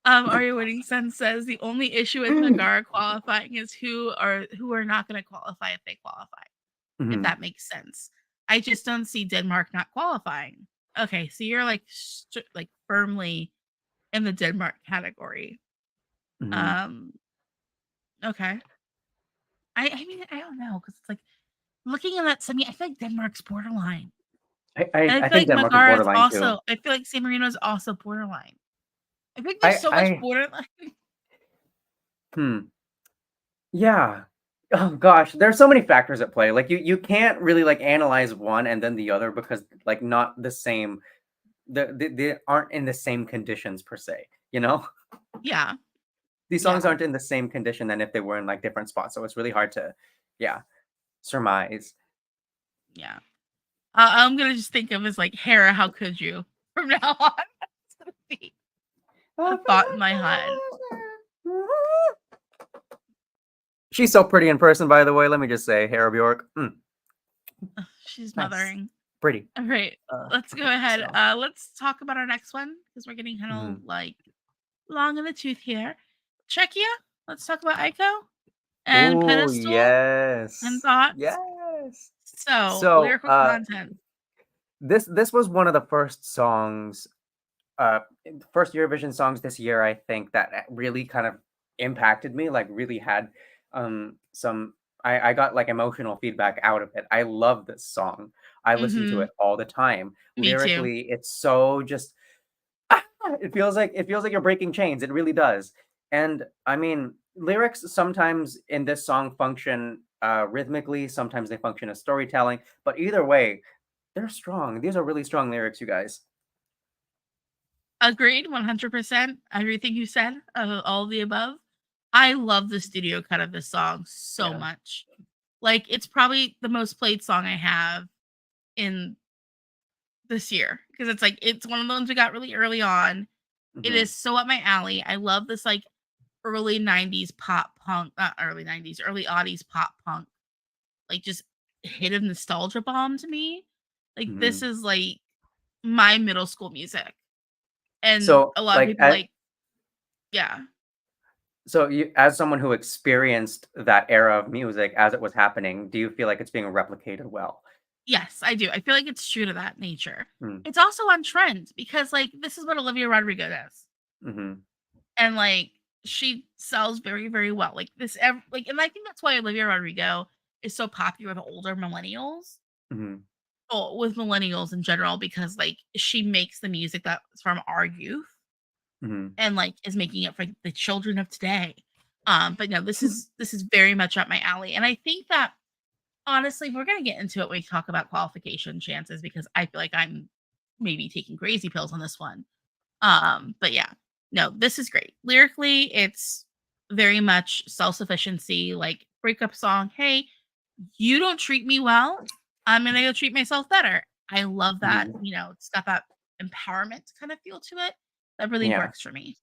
Arya Winning Sun says the only issue with Megara qualifying is who are not going to qualify if they qualify. If that makes sense. I just don't see Denmark not qualifying. Okay, so you're like firmly in the Denmark category. Okay. I mean, I don't know, because it's like looking at that semi, I feel like Denmark's borderline. And I I feel think like Denmark is Megara is borderline too. also, I feel like San Marino is also borderline. I think there's so much I borderline. yeah. Oh gosh, there's so many factors at play. Like you can't really like analyze one and then the other because like not the same. They aren't in the same conditions per se. You know, Yeah. these songs Yeah. aren't in the same condition than if they were in like different spots. So it's really hard to, yeah, surmise. Yeah. I'm gonna just think of as like Hera, how could you? From now on. That's gonna be a thought in my head. She's so pretty in person, by the way. Let me just say, Hera Bjork. She's Nice, mothering. pretty. All right. Let's go ahead. So. Let's talk about our next one because we're getting kind of Mhm. like long in the tooth here. Czechia. Let's talk about Aiko and Oh Pedestal and yes, thoughts. yes. So So lyrical content. this was one of the first songs, first Eurovision songs this year. I think that really kind of impacted me. Like really had some. I got like emotional feedback out of it. I love this song. I listen to Mm-hmm. it all the time. Me too. Lyrically, it's so just it feels like you're breaking chains. It really does. And I mean, lyrics sometimes in this song function rhythmically, sometimes they function as storytelling, but either way, they're strong. These are really strong lyrics, you guys. Agreed, 100%. Everything you said, all of the above. I love the studio cut of this song so Yeah. much. Like, it's probably the most played song I have in this year because it's like it's one of the ones we got really early on. It Hmm. is so up my alley. I love this like early 90s pop punk, not early 90s, early oddies pop punk. Like just hit of nostalgia bomb to me. Like this Hmm. is like my middle school music. And So, a lot of like, people like, yeah. so you, as someone who experienced that era of music as it was happening, do you feel like it's being replicated well? Yes, I do. I feel like it's true to that nature. Mm. It's also on trend because like this is what Olivia Rodrigo does. Hmm. And like she sells very, very well. Like this like and I think that's why Olivia Rodrigo is so popular with older millennials. Hmm. Or with millennials in general, because like she makes the music that's from our youth Hmm. and like is making it for the children of today. But no, this is very much up my alley. And I think that honestly, we're gonna get into it when we talk about qualification chances because I feel like I'm maybe taking crazy pills on this one. But yeah, no, this is great. Lyrically, it's very much self-sufficiency, like breakup song. Hey, you don't treat me well. I'm gonna go treat myself better. I love that. Hmm. It's got that empowerment kind of feel to it. That really Yeah. works for me.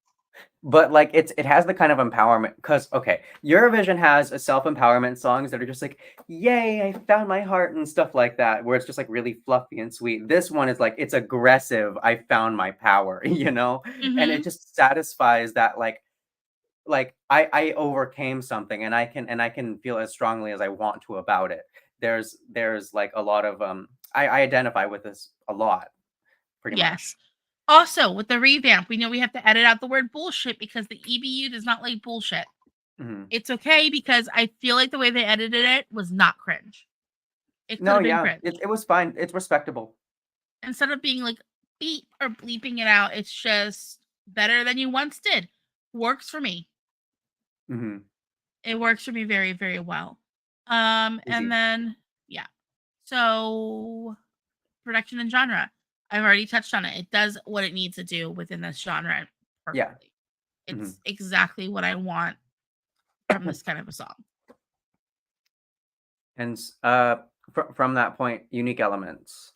But like it has the kind of empowerment because okay, Eurovision has a self-empowerment songs that are just like, yay, I found my heart and stuff like that, where it's just like really fluffy and sweet. This one is like it's aggressive, I found my power, you know? And Hmm. it just satisfies that like I overcame something and I can feel as strongly as I want to about it. There's like a lot of I identify with this a lot, pretty much. Yes. Also, with the revamp, we know we have to edit out the word bullshit because the EBU does not like bullshit. Mhm. It's okay because I feel like the way they edited it was not cringe. It could No, have been yeah, cringe. it was fine. It's respectable. Instead of being like beep or bleeping it out, it's just better than you once did. Works for me. Mhm. It works for me very, very well. And Easy. then yeah. So production and genre. I've already touched on it. It does what it needs to do within this genre Yeah. perfectly. Mhm. It's exactly what I want from this kind of a song. And from that point, unique elements.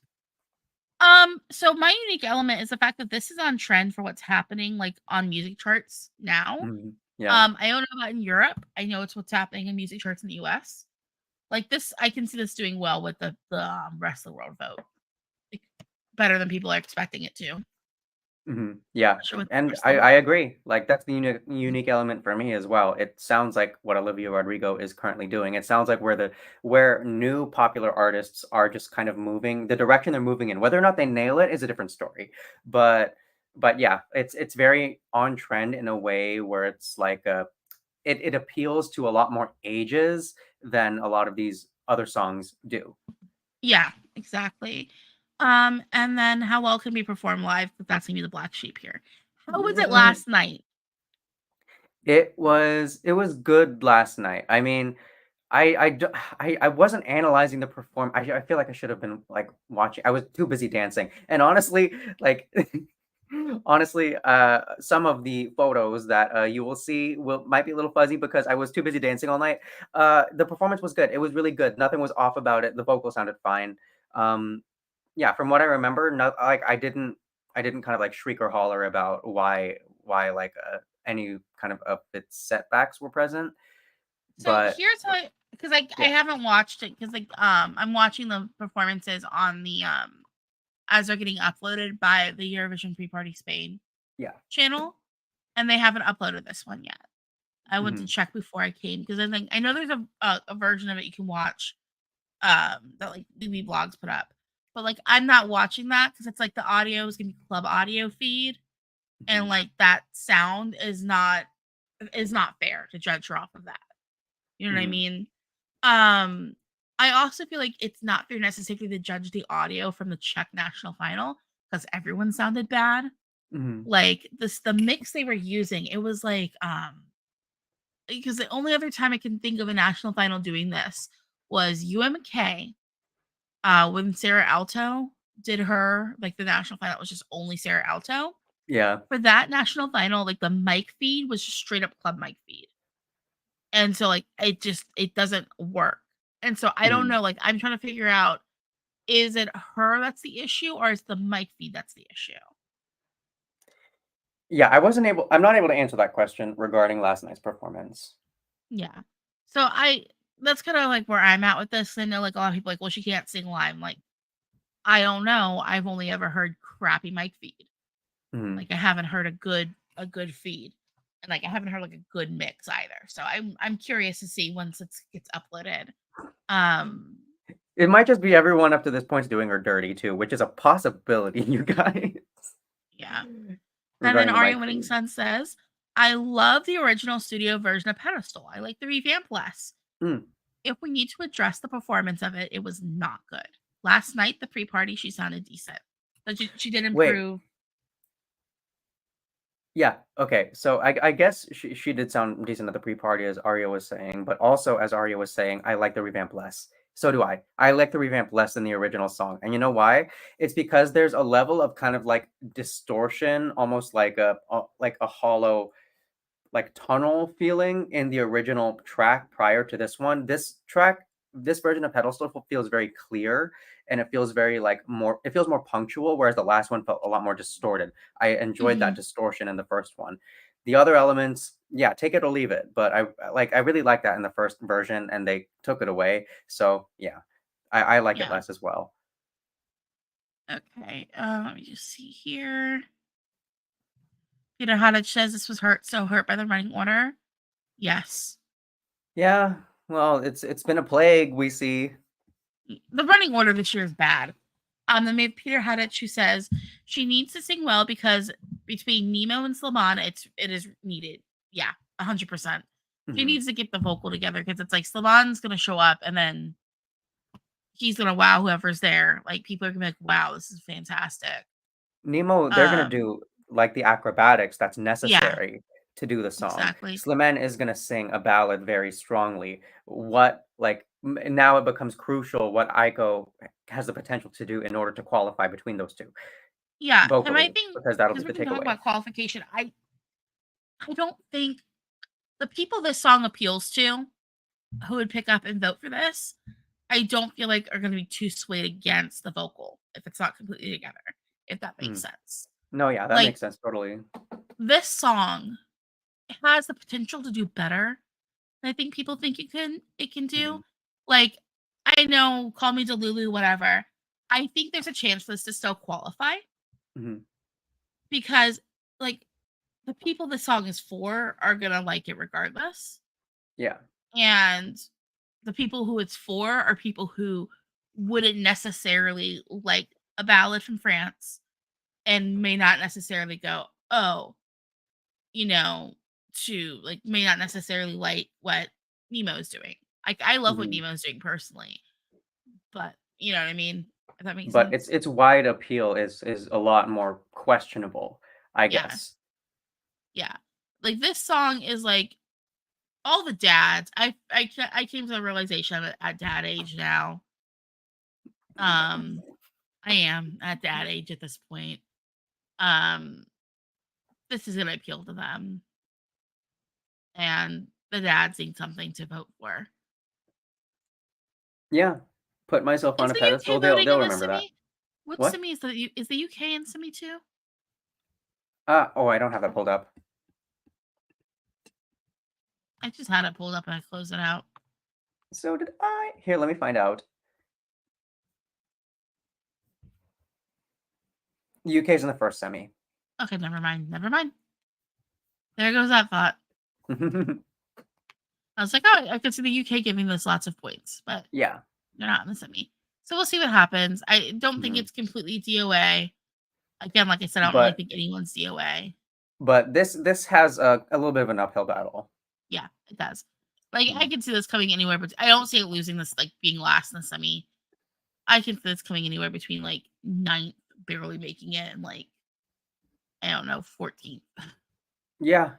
So my unique element is the fact that this is on trend for what's happening like on music charts now. Mhm. Yeah. I don't know about in Europe. I know it's what's happening in music charts in the US. Like this, I can see this doing well with the rest of the world vote. Like, better than people are expecting it to, Mhm. Yeah. especially with the And rest of the I world. agree. Like that's the unique element for me as well. It sounds like what Olivia Rodrigo is currently doing. It sounds like where new popular artists are just kind of moving, the direction they're moving in. Whether or not they nail it is a different story. But but yeah, it's very on trend in a way where it's like it appeals to a lot more ages than a lot of these other songs do. Yeah, exactly. And then how well can be performed live? That's gonna be the black sheep here. How was it Mm, last night? it was good last night. I mean, I wasn't analyzing the perform. I feel like I should have been like watching. I was too busy dancing, and honestly, like honestly, some of the photos that you will see will might be a little fuzzy because I was too busy dancing all night. The performance was good. It was really good. Nothing was off about it. The vocal sounded fine. Um, yeah, from what I remember, no, like I didn't kind of like shriek or holler about why like any kind of its setbacks were present. So But here's how, because I yeah, haven't watched it because I'm watching the performances on the as they're getting uploaded by the Eurovision Pre-Party Spain yeah. channel, and they haven't uploaded this one yet. I went to Mhm. check before I came because I know there's a version of it you can watch that like movie blogs put up, but like I'm not watching that because it's like the audio is gonna be club audio feed, and Mhm. like that sound is not fair to judge her off of that. You know what I Mhm. mean? Um, I also feel like it's not fair necessarily to judge the audio from the Czech national final because everyone sounded bad. Mhm. Like the mix they were using, it was like because the only other time I can think of a national final doing this was UMK when Sarah Alto did her like the national final, it was just only Sarah Alto. Yeah. For that national final, like the mic feed was just straight up club mic feed. And so like it doesn't work. And so I don't Mhm. know, like I'm trying to figure out, is it her that's the issue or is the mic feed that's the issue? Yeah, I'm not able to answer that question regarding last night's performance. Yeah. So that's kind of like where I'm at with this. I know like a lot of people like, well, she can't sing live. I'm like, I don't know. I've only ever heard crappy mic feed. Mhm. Like I haven't heard a good feed. And like I haven't heard like a good mix either. So I'm curious to see once it gets uploaded. Um It might just be everyone up to this point is doing her dirty too, which is a possibility, you guys, yeah. And then regarding the Arya mic Winning feed. Sun says, I love the original studio version of Pedestal. I like the revamp less. Mm, If we need to address the performance of it, it was not good. Last night, the pre party, she sounded decent. But she did wait. improve. Yeah, okay. So I guess she did sound decent at the pre-party as Arya was saying, but also as Arya was saying, I like the revamp less. So do I. I like the revamp less than the original song. And you know why? It's because there's a level of kind of like distortion, almost like a hollow like tunnel feeling in the original track prior to this one. This version of Pedestal feels very clear and it feels very like it feels more punctual, whereas the last one felt a lot more distorted. I enjoyed that Mhm. distortion in the first one. The other elements, yeah, take it or leave it. But I really like that in the first version and they took it away. So yeah, I like it Yeah. less as well. Okay. Let me just see here. Peter Hadid says this was hurt by the running order. Yes. Yeah, well, it's been a plague, we see. The running order this year is bad. Then we have Peter Hadid who says she needs to sing well because between Nemo and Slaman, it is needed. Yeah, 100%. She Mhm. needs to get the vocal together because it's like Slaman's gonna show up and then he's gonna wow whoever's there. Like people are gonna be like, "Wow, this is fantastic." Nemo, they're gonna Um, do like the acrobatics that's yeah, necessary to do the song. exactly. Slimane is gonna sing a ballad very strongly. What like now it becomes crucial what Aiko has the potential to do in order to qualify between those two Yeah, and I vocally, think because that'll be because we the can talk takeaway. about qualification, I don't think the people this song appeals to who would pick up and vote for this, I don't feel like are gonna be too swayed against the vocal if it's not completely together, if that makes Mm. sense. No, yeah, that Like, makes sense totally. this song has the potential to do better than I think people think it can do. Mhm. Like, I know, call me Delulu, whatever. I think there's a chance for this to still qualify Mhm. because, like, the people the song is for are gonna like it regardless. Yeah. And the people who it's for are people who wouldn't necessarily like a ballad from France and may not necessarily go, oh, to like may not necessarily like what Nemo is doing. Like I love what Mhm. Nemo is doing personally, but you know what I mean? If that makes But sense. its wide appeal is a lot more questionable, I Yeah. guess. Yeah. Like this song is like all the dads. I came to the realization at dad age now. Um I am at dad age at this point. Um this is gonna appeal to them. And the dads need something to vote for. Yeah. Put myself on Is a the UK pedestal, voting they'll in this remember that. semi? What What? semi is the UK in semi too? Oh, I don't have that pulled up. I just had it pulled up and I closed it out. So did I. Here, let me find out. The UK's in the first semi. Okay, never mind. Never mind. There goes that thought. I was like, oh, I could see the UK giving this lots of points, but Yeah. they're not in the semi. So we'll see what happens. I don't think Mhm. it's completely DOA. Again, like I said, I don't really But think anyone's DOA. this has a little bit of an uphill battle. Yeah, it does. Like I Mhm. can see this coming anywhere, but I don't see it losing this, like being last in the semi. I can see this coming anywhere between like ninth, barely making it, and like I don't know, 14th. Yeah,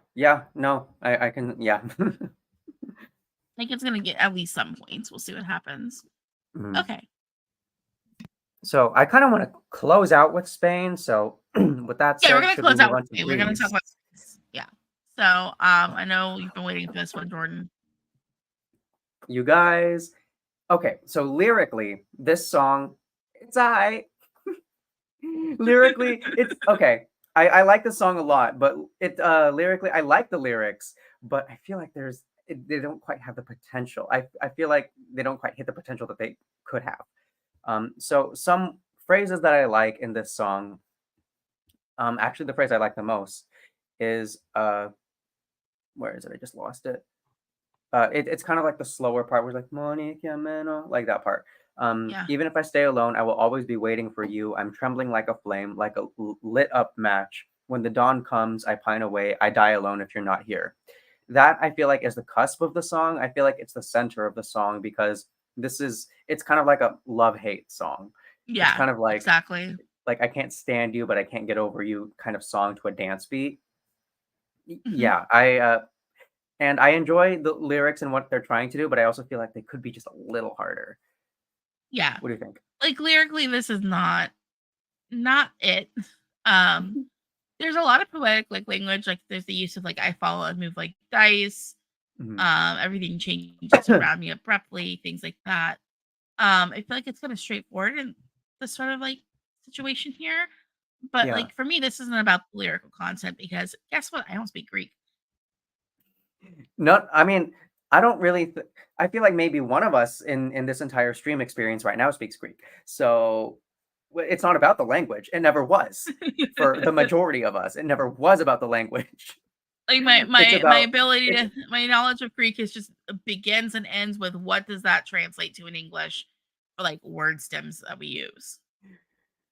no, I can, yeah. I think it's gonna get at least some points. We'll see what happens. Mhm. Okay. So I kind of want to close out with Spain. So with that Yeah, we're said, gonna should we close out move with on to We're gonna talk Greece? about yeah. So I know you've been waiting for this one, Jordan. You guys. Okay, so lyrically, this song, it's I. Lyrically, it's okay. I like the song a lot, but it lyrically, I like the lyrics, but I feel like they don't quite have the potential. I feel like they don't quite hit the potential that they could have. So some phrases that I like in this song, actually the phrase I like the most is where is it? I just lost it. It's kind of like the slower part where it's like Monica Meno, like that part. Yeah. Even if I stay alone, I will always be waiting for you. I'm trembling like a flame, like a lit up match. When the dawn comes, I pine away. I die alone if you're not here. That I feel like is the cusp of the song. I feel like it's the center of the song because it's kind of like a love hate song. It's Yeah, kind of exactly. like I can't stand you, but I can't get over you kind of song to a dance beat. Mhm. Yeah, and I enjoy the lyrics and what they're trying to do, but I also feel like they could be just a little harder. Yeah. What do you think? Like lyrically, this is not it. Um, there's a lot of poetic like language, like there's the use of like I follow and move like dice. Mhm. Everything changes around me abruptly, things like that. I feel like it's kind of straightforward in this sort of like situation here. But Yeah. like for me, this isn't about the lyrical content because guess what? I don't speak Greek. No, I mean, I don't really I feel like maybe one of us in this entire stream experience right now speaks Greek. So it's not about the language. It never was. For the majority of us, it never was about the language. Like my It's my my about ability it's to my knowledge of Greek is just begins and ends with what does that translate to in English for like word stems that we use.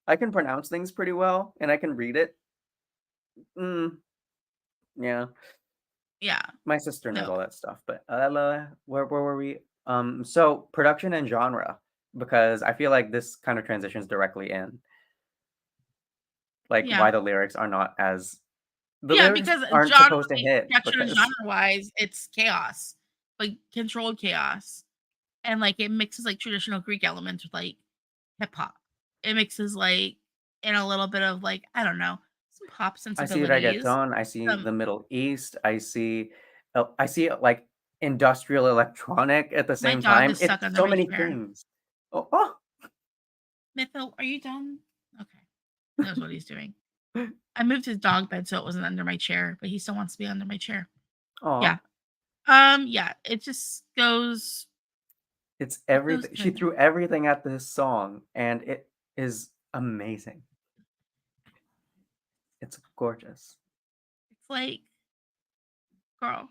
I can pronounce things pretty well and I can read it. Mm, yeah. Yeah. My sister knows So all that stuff, but where were we? So production and genre, because I feel like this kind of transitions directly in, like yeah. why the Yeah, lyrics because aren't genre supposed to hit production and because genre wise, it's chaos. Like controlled chaos. And like it mixes like traditional Greek elements with like hip hop. It mixes like in a little bit of like, I don't know, some pop I see sensibilities. reggaeton, I see Some the Middle East, I see like industrial electronic at the My same dog time. is stuck It's under so my many chair. things. Oh, Mytho, are you done? Okay. He knows what he's doing. I moved his dog bed so it wasn't under my chair, but he still wants to be under my chair. oh, Yeah. Yeah, it's it goes everything. She good. threw everything at this song, and it is amazing. It's gorgeous. It's like, girl,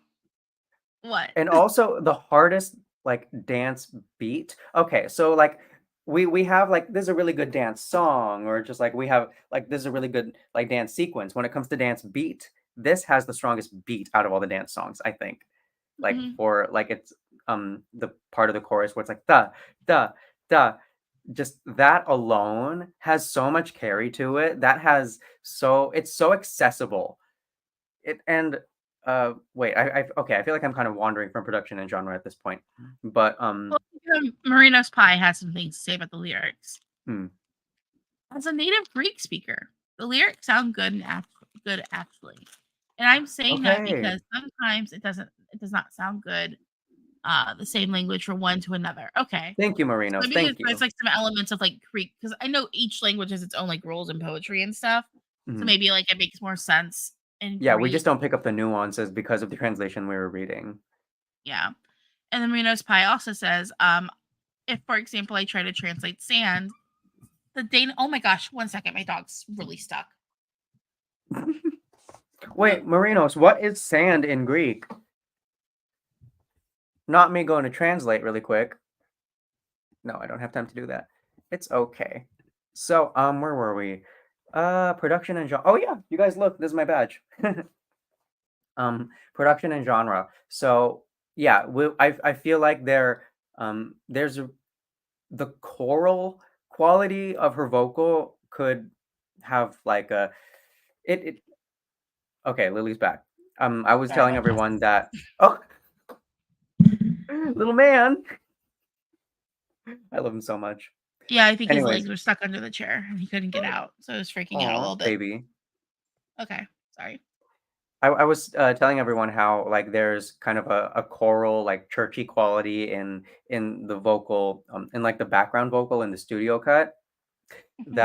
what? And also the hardest like dance beat. Okay, so like we have like this is a really good dance song, or just like we have like this is a really good like dance sequence. When it comes to dance beat, this has the strongest beat out of all the dance songs, I think. Like Mhm. for like it's the part of the chorus where it's like da da da, just that alone has so much carry to it. That has so it's so accessible. It and wait, okay, I feel like I'm kind of wandering from production and genre at this point. But Well, Marino's Pie has some things to say about the lyrics. hmm, As a native Greek speaker, the lyrics sound good actually. And I'm saying that okay. because sometimes it does not sound good, the same language from one to another. Okay. Thank you, So Marino. maybe Thank there's you. like some elements of like Greek because I know each language has its own like rules and poetry and stuff. So Mhm. maybe like it makes more sense in Yeah, we just Greek. don't pick up the nuances because of the translation we were reading. Yeah. And then Marino's Pie also says, if for example I try to translate sand, the Dane oh my gosh, 1 second, my dog's really stuck. Wait, Marinos, what is sand in Greek? Not me going to translate really quick. No, I don't have time to do that. It's okay. So, where were we? Production and genre. Oh yeah, you guys look, this is my badge. Production and genre. So yeah, I feel like there's the choral quality of her vocal could have like a it okay, Lily's back. I was Sorry telling about everyone this. that oh little man. I love him so much. Yeah, I think his Anyways, legs were stuck under the chair and he couldn't get out. So I was freaking out a oh little bit. baby. Okay. Sorry. I was telling everyone how like there's kind of a choral like churchy quality in the vocal in like the background vocal in the studio cut Mhm.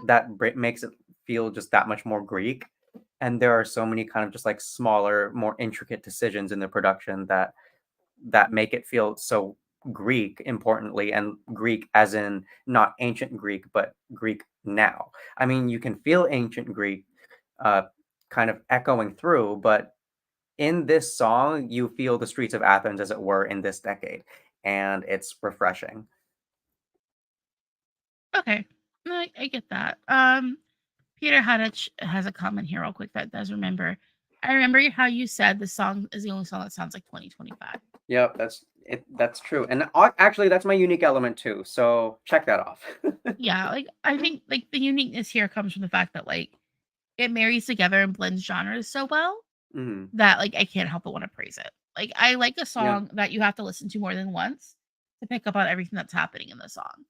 that makes it feel just that much more Greek. And there are so many kind of just like smaller, more intricate decisions in the production that make it feel so Greek, importantly, and Greek as in not ancient Greek, but Greek now. I mean, you can feel ancient Greek uh, kind of echoing through, but in this song, you feel the streets of Athens, as it were, in this decade, and it's refreshing. Okay. No, I get that. Peter has a comment here real quick that does remember. I remember how you said the song is the only song that sounds like 2025. Yep, that's it. That's true, and actually, that's my unique element too. So check that off. Yeah, like I think like the uniqueness here comes from the fact that like it marries together and blends genres so well Mhm. that like I can't help but want to praise it. Like I like a Yeah. song that you have to listen to more than once to pick up on everything that's happening in the song.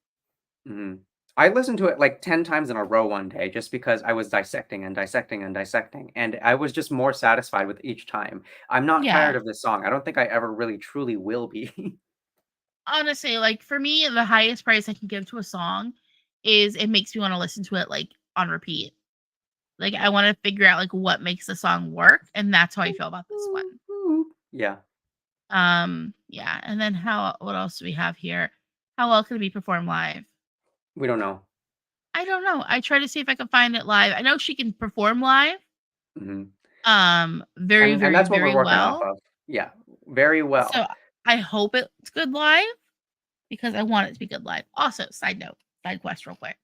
Mhm. I listened to it like 10 times in a row one day just because I was dissecting and dissecting and dissecting, and I was just more satisfied with each time. I'm not tired Yeah. of this song. I don't think I ever really truly will be. Honestly, like for me, the highest price I can give to a song is it makes me want to listen to it like on repeat. Like I want to figure out like what makes the song work, and that's how I feel about this one. Yeah, Yeah, and then how what else do we have here? How well can it be performed live? we don't know. I don't know. I try to see if I can find it live. I know she can perform live, Mhm. very, And very, that's what we're very working off well. of. Yeah, very well. So I hope it's good live because I want it to be good live. Also, side note, side quest, real quick.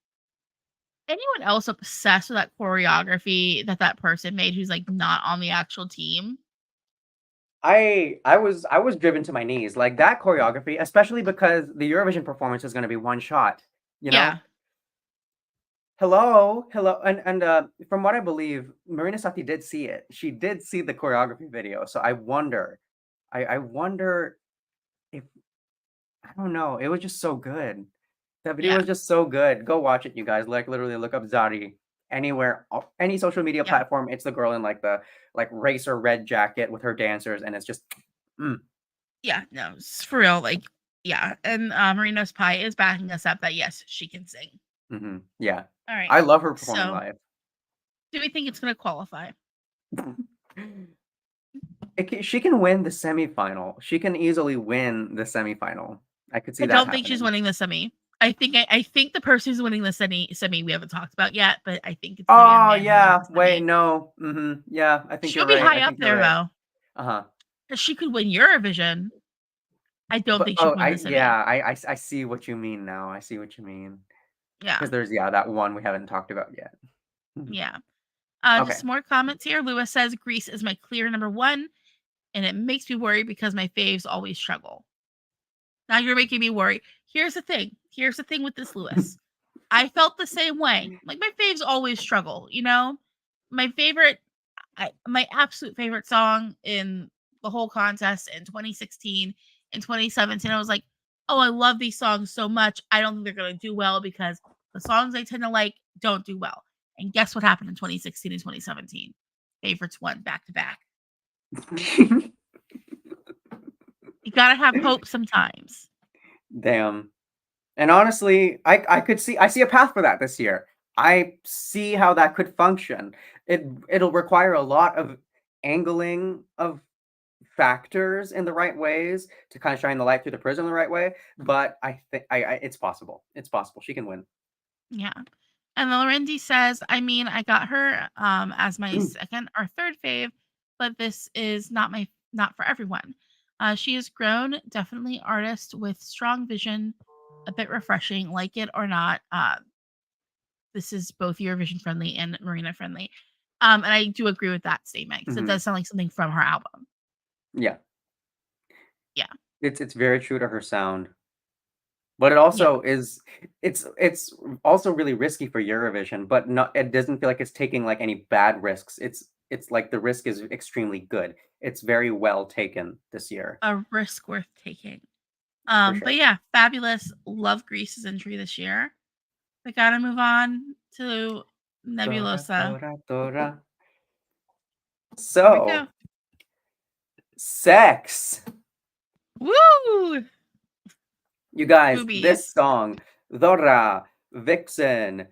Anyone else obsessed with that choreography that that person made who's like not on the actual team? I was driven to my knees. Like that choreography, especially because the Eurovision performance is going to be one shot, you know? Yeah, Hello, hello. And from what I believe, Marina Satti did see it. She did see the choreography video. So I wonder if I don't know. It was just so good. That video yeah, was just so good. Go watch it, you guys. Like literally look up Zari anywhere, any social media yeah, platform. It's the girl in like the like racer red jacket with her dancers, and it's just mm, yeah. No, for real. Like, yeah. And Marino's Pie is backing us up that yes, she can sing. yeah. All right. I love her performing So, live. do we think it's going to qualify? She can win the semifinal. She can easily win the semifinal. I could see I that don't think she's happening. winning the semi. I think the person who's winning the semi we haven't talked about yet, but I think it's gonna be a Oh man who wins yeah. the Wait, semi. no. Yeah, I think She'll you're be right. I high up think you're there right. though, Uh-huh. because she could win Eurovision I don't But think she'd win the city. I see what you mean now. I see what you mean. Yeah, Because there's that one we haven't talked about yet. Mhm. yeah. Just Okay. some more comments here. Lewis says Greece is my clear number one, and it makes me worry because my faves always struggle. Now you're making me worry. Here's the thing. Here's the thing with this, Lewis. I felt the same way. Like my faves always struggle, you know? My favorite my absolute favorite song in the whole contest in 2016 and 2017, I was like, "Oh, I love these songs so much. I don't think they're going to do well because the songs I tend to like don't do well." And guess what happened in 2016 and 2017? Favorites won back to back. You got to have hope sometimes. Damn. And honestly, I see a path for that this year. I see how that could function. It'll require a lot of angling of factors in the right ways to kind of shine the light through the prism the right way. But I think it's possible. It's possible. She can win. Yeah. And Lorendi says, I mean, I got her as my second or third fave, but this is not for everyone. She has grown, definitely artist with strong vision, a bit refreshing, like it or not. This is both Eurovision friendly and Marina friendly. And I do agree with that statement because it Mhm. does sound like something from her album. Yeah. Yeah. It's very true to her sound. But it Yeah. also is it's also really risky for Eurovision, but not it doesn't feel like it's taking like any bad risks. It's like the risk is extremely good. It's very well taken this year, A risk worth taking. for But sure. yeah, fabulous. Love Greece's entry this year. We gotta move on to Tora, Nebulosa. tora, tora. Here we go. So, sex. Woo! You guys, Boobies. this song, Zorra, Vixen,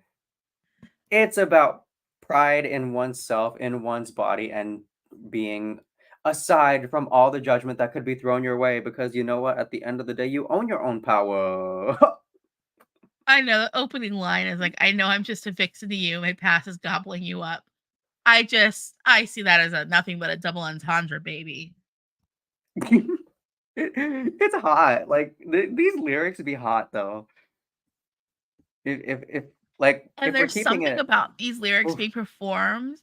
it's about pride in oneself, in one's body, and being aside from all the judgment that could be thrown your way because you know what? At the end of the day, you own your own power. I know the opening line is like, I know I'm just a vixen to you. My past is gobbling you up. I see that as a nothing but a double entendre, baby. It's hot. Like these lyrics be hot though. If like And if we're there's keeping something it, about these lyrics oof, being performed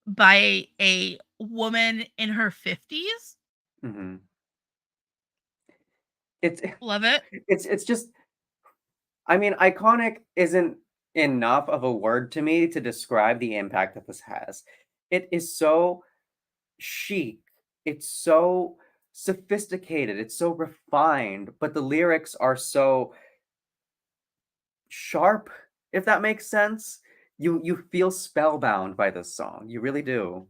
by a woman in her 50s. mhm. It's Love it. it's just I mean, iconic isn't enough of a word to me to describe the impact that this has. It is so chic. It's so sophisticated. It's so refined, but the lyrics are so sharp, if that makes sense. You feel spellbound by this song. You really do.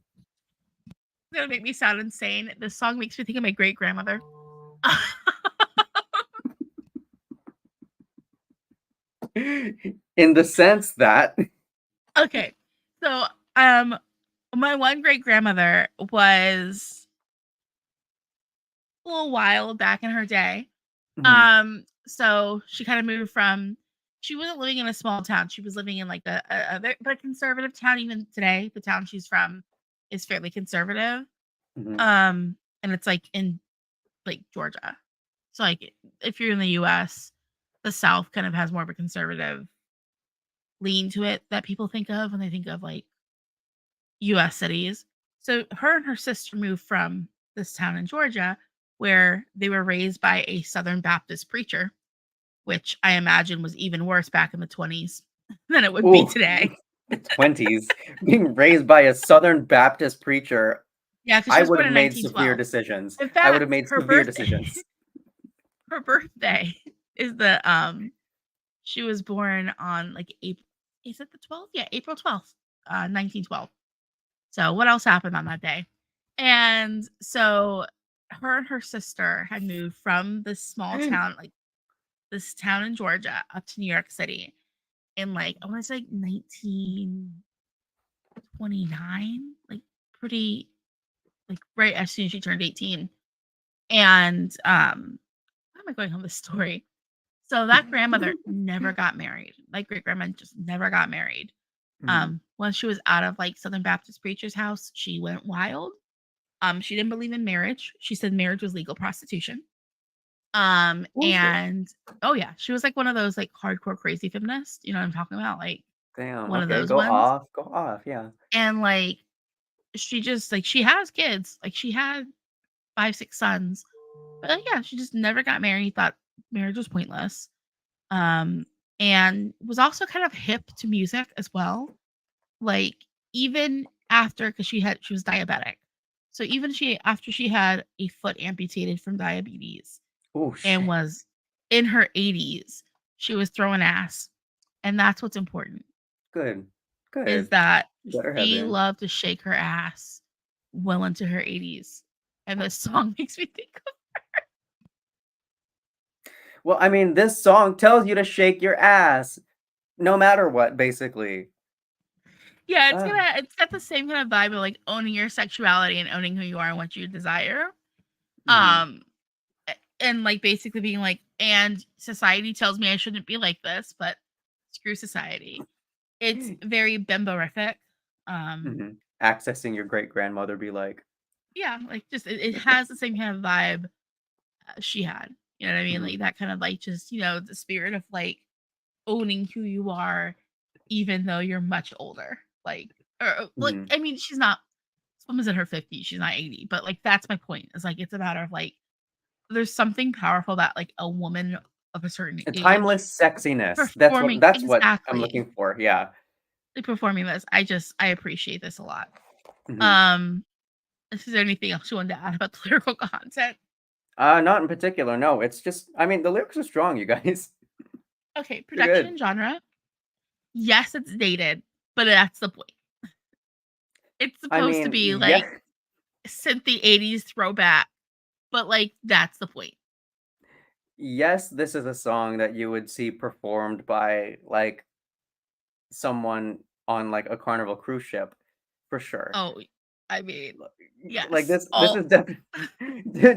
It's gonna make me sound insane. This song makes me think of my great grandmother. In the sense that Okay. So, my one great grandmother was a little wild back in her day. Mhm, So she kind of moved from she wasn't living in a small town. She was living in like a conservative town. Even today, the town she's from is fairly conservative. mhm, And it's like in like Georgia. So like if you're in the US, the South kind of has more of a conservative lean to it that people think of when they think of like US cities. So her and her sister moved from this town in Georgia where they were raised by a Southern Baptist preacher, which I imagine was even worse back in the 20s than it would be ooh, today. 20s, being raised by a Southern Baptist preacher, Yeah, because she I was would born have in made severe 1912. decisions. In I would have fact, made severe decisions. her birthday is she was born on like April is it the 12th? Yeah, April 12th, 1912. So what else happened on that day? And so her and her sister had moved from this small town, like this town in Georgia, up to New York City in like I want to say like 1929, like pretty like right as soon as she turned 18. And how am I going on this story? So that grandmother never got married. Like great grandma just never got married. Mhm, Once she was out of like Southern Baptist preacher's house, she went wild. She didn't believe in marriage. She said marriage was legal prostitution. And oh yeah, she was like one of those like hardcore crazy feminists. You know what I'm talking about? Like Damn. one of Okay. those ones. Go off. Yeah. And like she just like she has kids. Like she had 5, 6 sons. But yeah, she just never got married, thought marriage was pointless. Um, and was also kind of hip to music as well. Like even after because she was diabetic. So even she after she had a foot amputated from diabetes Oh and shit. was in her 80s, she was throwing ass. And that's what's important Good. is Good. that Let her have she it. loved to shake her ass well into her 80s. And this song makes me think of Well, I mean, this song tells you to shake your ass no matter what, basically. yeah, Uh, it's got the same kind of vibe of like owning your sexuality and owning who you are and what you desire. mhm. Um and like basically being like, and society tells me I shouldn't be like this, but screw society. It's very bimborific. Um Mhm. Accessing your great grandmother be like. yeah, like just it has the same kind of vibe she had. You know what I mean? Mhm. Like that kind of like just, the spirit of like owning who you are even though you're much older. Like or like Mhm. I mean, she's not this woman's in her 50s, she's not 80, but like that's my point. It's like it's a matter of like there's something powerful about like a woman of a certain A age timeless sexiness. performing That's what I'm exactly looking for. Yeah. like performing this. I appreciate this a lot. Mhm. Um, is there anything else you wanted to add about the lyrical content? Not in particular. No, it's just I mean, the lyrics are strong, you guys. Okay, They're production good. and genre. Yes, it's dated, but that's the point. It's I supposed to mean, be yeah. like synthy 80s throwback, but like that's the point. Yes, this is a song that you would see performed by like someone on like a Carnival cruise ship for sure. Oh, I mean, Like yes. this All is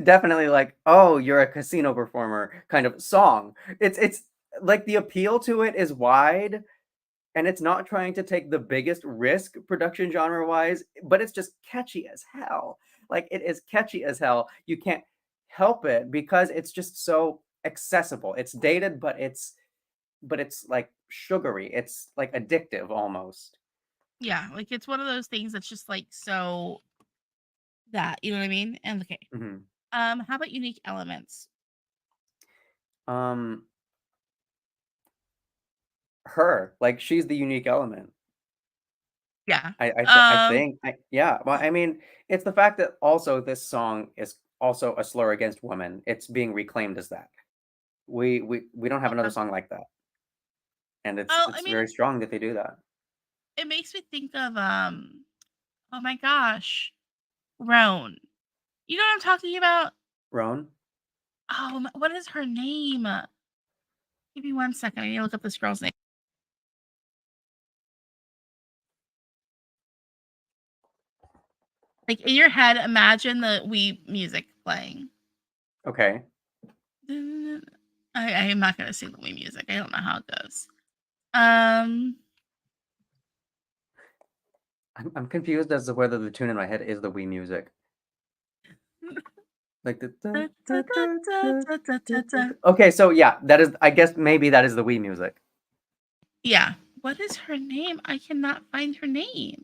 definitely like, oh, you're a casino performer kind of song. It's like the appeal to it is wide and it's not trying to take the biggest risk production genre wise, but it's just catchy as hell. Like it is catchy as hell. You can't help it because it's just so accessible. It's dated, but it's like sugary. It's like addictive almost. yeah, like it's one of those things that's just like so that, you know what I mean? And okay. Mhm. How about unique elements? Um, her like she's the unique element. Yeah. I Um, think yeah. Well, I mean, it's the fact that also this song is also a slur against women. It's being reclaimed as that. We don't have another okay. song like that, and Oh, I it's mean, very strong that they do that. it makes me think of oh my gosh, Roan. You know what I'm talking about? Roan? Oh, what is her name? Give me 1 second. I need to look up this girl's name. Like in your head, imagine the Wii music playing. Okay. I am not gonna sing the Wii music. I don't know how it goes. Um, I'm confused as to whether the tune in my head is the Wii music. Like the okay, so yeah, that is I guess maybe that is the Wii music. yeah. What is her name? I cannot find her name.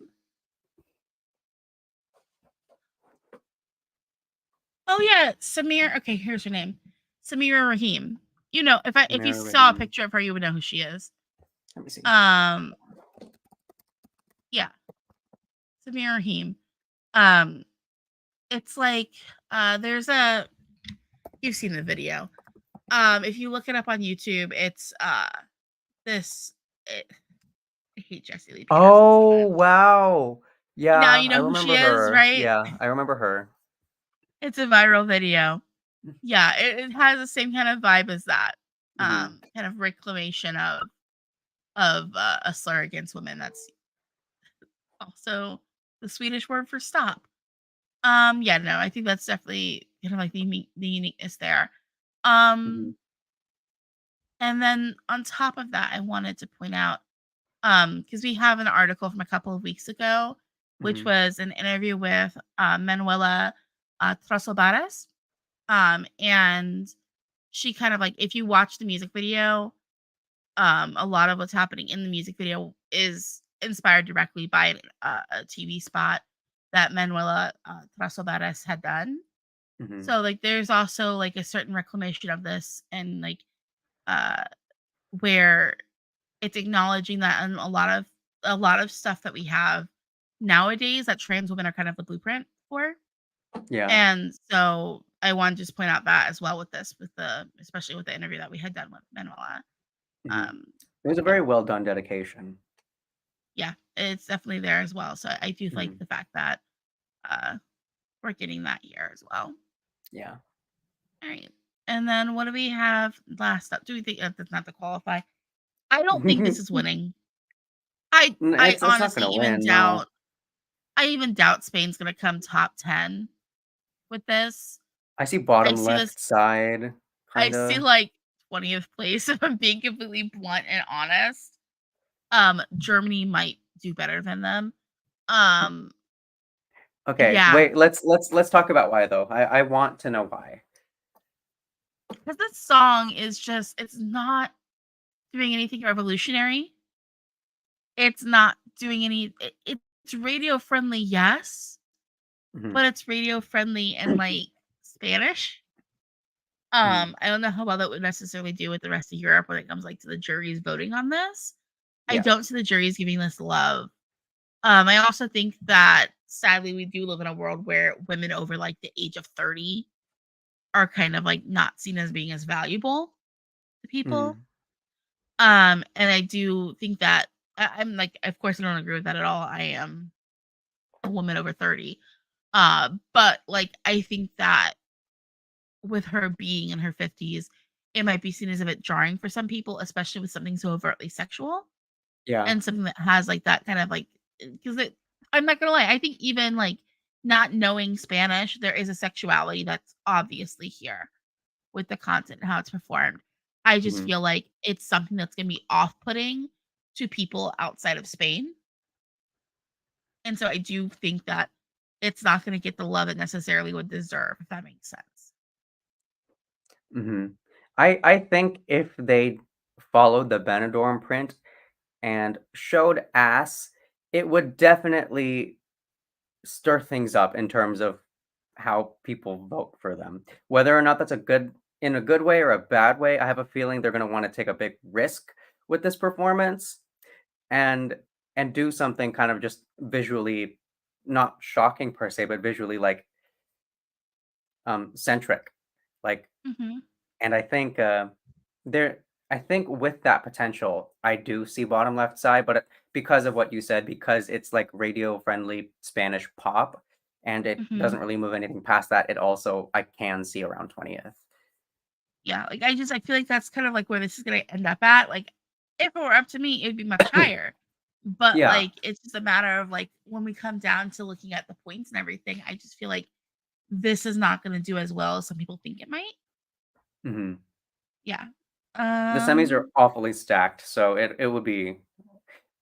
Oh yeah, Samir. Okay, here's her name, Samira Rahim. You know, if you Mira saw a Rahim. picture of her, you would know who she is. Let me see. Um, yeah, Samira Rahim. Um, it's like there's a you've seen the video. If you look it up on YouTube, it's this. It, I hate Jessie Lee Peterson Oh, sometimes. wow. Now Yeah, you I know who she remember is, her. right? Yeah, I remember her. It's a viral video. Yeah, it has the same kind of vibe as that. Mhm. Kind of reclamation of a slur against women. That's also the Swedish word for stop. Yeah, no, I think that's definitely kind of like the uniqueness there. Mhm. Um, and then on top of that, I wanted to point out because we have an article from a couple of weeks ago, which Mhm. was an interview with Manuela Trasobares. And she kind of like, if you watch the music video, a lot of what's happening in the music video is inspired directly by a TV spot that Manuela Trasobares had done. Mhm. So like, there's also like a certain reclamation of this, and like uh where it's acknowledging that in a lot of stuff that we have nowadays that trans women are kind of the blueprint for. Yeah. And so I want to just point out that as well with this, with the especially with the interview that we had done with Manuela. Mhm. Um, It was a yeah, very well done dedication. yeah, it's definitely there as well. So I do like Mhm. the fact that uh, we're getting that here as well. Yeah. All right, and then what do we have last up? Do we think that's not to qualify? I don't think this is winning. I It's not honestly gonna even win, no. doubt. I even doubt Spain's gonna come top 10 with this. I see I bottom see this left side, I see, kinda. like, 20th place, if I'm being completely blunt and honest. Germany might do better than them. Um, Okay, yeah, wait, let's talk about why though. I want to know why. because this song is just it's not doing anything revolutionary. It's not doing it's radio friendly, yes, Mhm. but it's radio friendly in, like, Spanish. Mhm. I don't know how well that would necessarily do with the rest of Europe when it comes, like, to the juries voting on this. I Yeah. don't see the juries giving this love. I also think that sadly we do live in a world where women over, like, the age of 30 are kind of, like, not seen as being as valuable to people. Mhm. And I do think that I'm like, of course, I don't agree with that at all. I am a woman over 30. But, like, I think that with her being in her 50s, it might be seen as a bit jarring for some people, especially with something so overtly sexual Yeah. and something that has like that kind of like because it I'm not gonna lie, I think even like not knowing Spanish, there is a sexuality that's obviously here with the content and how it's performed. I just Mhm. feel like it's something that's gonna be off-putting to people outside of Spain. And so I do think that it's not gonna get the love it necessarily would deserve, if that makes sense. Mhm. I think if they followed the Benidorm print and showed ass, it would definitely stir things up in terms of how people vote for them. Whether or not that's a good in a good way or a bad way, I have a feeling they're gonna wanna take a big risk with this performance and do something kind of just visually not shocking per se, but visually, like, centric. Like, Mhm. and there I think with that potential, I do see bottom left side, but because of what you said, because it's like radio friendly Spanish pop, and it Mhm. doesn't really move anything past that, it also I can see around 20th. Yeah, like, I feel like that's kind of, like, where this is gonna end up at, like, if it were up to me, it'd be much higher, but, Yeah. like, it's just a matter of, like, when we come down to looking at the points and everything, I just feel like this is not gonna do as well as some people think it might. Mhm. Yeah. The semis are Um, awfully stacked, so it would be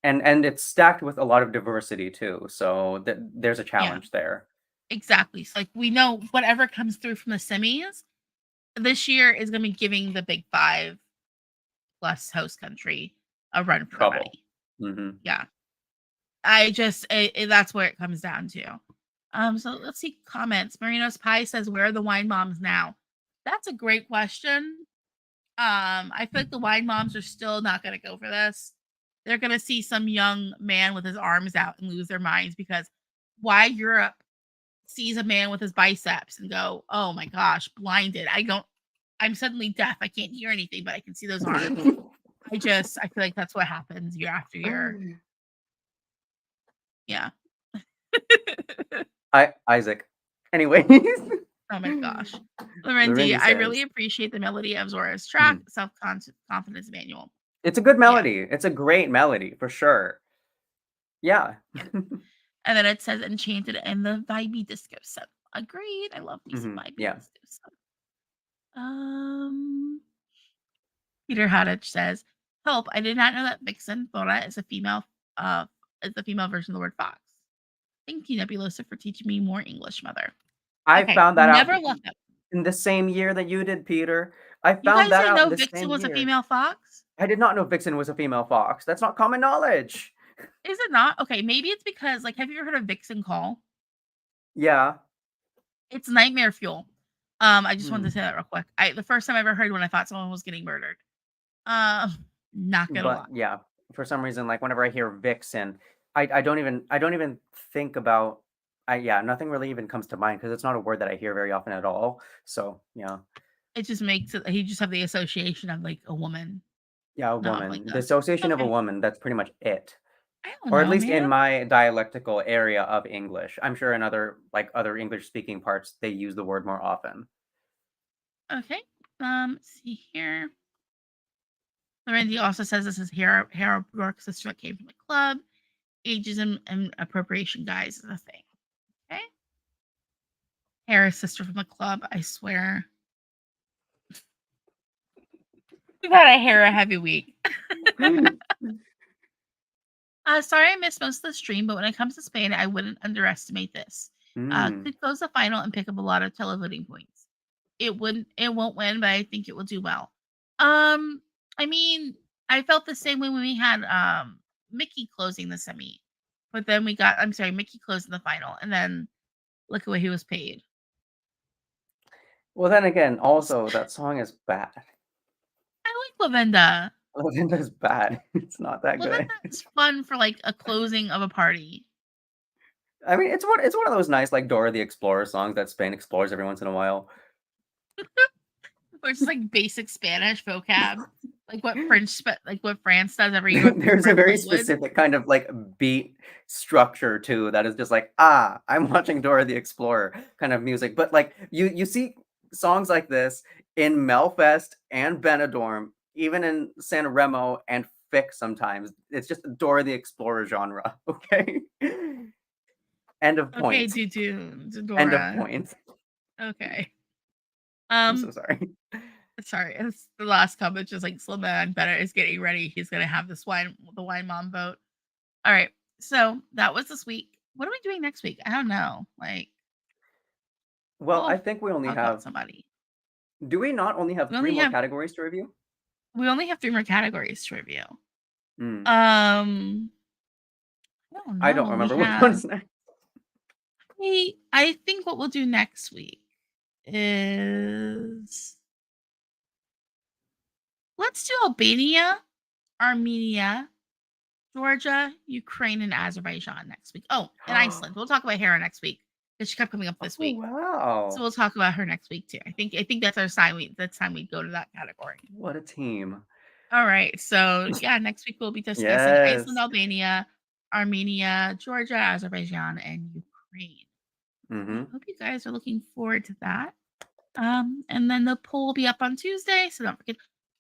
and it's stacked with a lot of diversity too, so there's a yeah, challenge there. exactly, so, like, we know whatever comes through from the semis this year is gonna be giving the Big 5 plus host country a run for their Trouble. money. Mhm. Yeah. I just that's where it comes down to. So let's see comments. Marino's Pie says, "Where are the wine moms now?" That's a great question. I feel like the wine moms are still not gonna go for this. They're gonna see some young man with his arms out and lose their minds because why Europe sees a man with his biceps and go, "Oh my gosh, blinded. I'm suddenly deaf. I can't hear anything, but I can see those arms." I feel like that's what happens year after year. Yeah. I Isaac. Anyways. Oh my gosh. Lorendi, Lorindy I really says, appreciate the melody of Zora's track, mhm. Confidence Manual. It's a good Yeah, melody. It's a great melody for sure. Yeah. yeah. And then it says Enchanted and the vibey disco set. Agreed. I love me some Mhm. vibey Yeah. disco set. Um, Peter Hadich says, "Help! I did not know that Vixen Thora uh, is the female version of the word fox. Thank you, Nebulosa, for teaching me more English, mother." I Okay, found that out never left it. in the same year that you did, Peter. I You found guys that didn't out in know the Vixen same was a year. female fox? I did not know Vixen was a female fox. That's not common knowledge. Is it not? Okay, maybe it's because, like, have you ever heard of Vixen Call? Yeah. It's nightmare fuel. I just wanted to Hmm. say that real quick. The first time I ever heard when I thought someone was getting murdered. Not gonna But lie. yeah, for some reason, like whenever I hear Vixen, I don't even think about yeah, nothing really even comes to mind because it's not a word that I hear very often at all. So yeah. It just makes it you just have the association of, like, a woman, Yeah, a not of, like, woman. The a association of a okay. woman, that's pretty much it. I don't Or at know, least in man. my dialectical area of English. I'm sure in other English speaking parts they use the word more often. Okay. See here. Lorenzi also says this is Hera Brooke's sister that came from the club. Ageism and appropriation, guys, is a thing. Okay. Hera's sister from the club, I swear. We've had a Hera heavy week. Sorry I missed most of the stream, but when it comes to Spain, I wouldn't underestimate this. Mm. Could close the final and pick up a lot of televoting points. It won't win, but I think it will do well. Um, I mean, I felt the same way when we had Mickey closing the semi. But then Mickey closing the final, and then look at what he was paid. Well, then again, We'll s- also that song is bad. I like Lavenda. Lavenda's bad. It's not that good. Lavenda is fun for like a closing of a party. I mean, it's one of those nice like Dora the Explorer songs that Spain explores every once in a while. Or just like basic Spanish vocab, like what France does every year with There's a French very language. specific kind of like beat structure too that is just like, ah, I'm watching Dora the Explorer kind of music. But like you see songs like this in Melfest and Benidorm, even in San Remo and Fick sometimes. It's just Dora the Explorer genre, okay? End of Okay, point. End of Dora. point. Okay. I'm so Um, sorry. sorry, it's the last comment. Just like Slim Man Better is getting ready. He's gonna have the wine mom vote. All right. So that was this week. What are we doing next week? I don't know. Like, Well, I we'll think we only talk about have somebody. do we not only have We three only more have categories to review? we only have 3 more categories to review. Hmm. Um, I don't I don't know. We remember which have one's next. I think what we'll do next week is let's do Albania, Armenia, Georgia, Ukraine, and Azerbaijan next week. Oh, and Iceland. We'll talk about Hera next week because she kept coming up this Oh, week. So wow. we'll talk about her next week too. I think that's our sign. That's time we go to that category. What a team. All right. So yeah, next week we'll be discussing Iceland, Yes. Albania, Armenia, Georgia, Azerbaijan, and Ukraine. I Mhm. hope you guys are looking forward to that. And then the poll will be up on Tuesday, so don't forget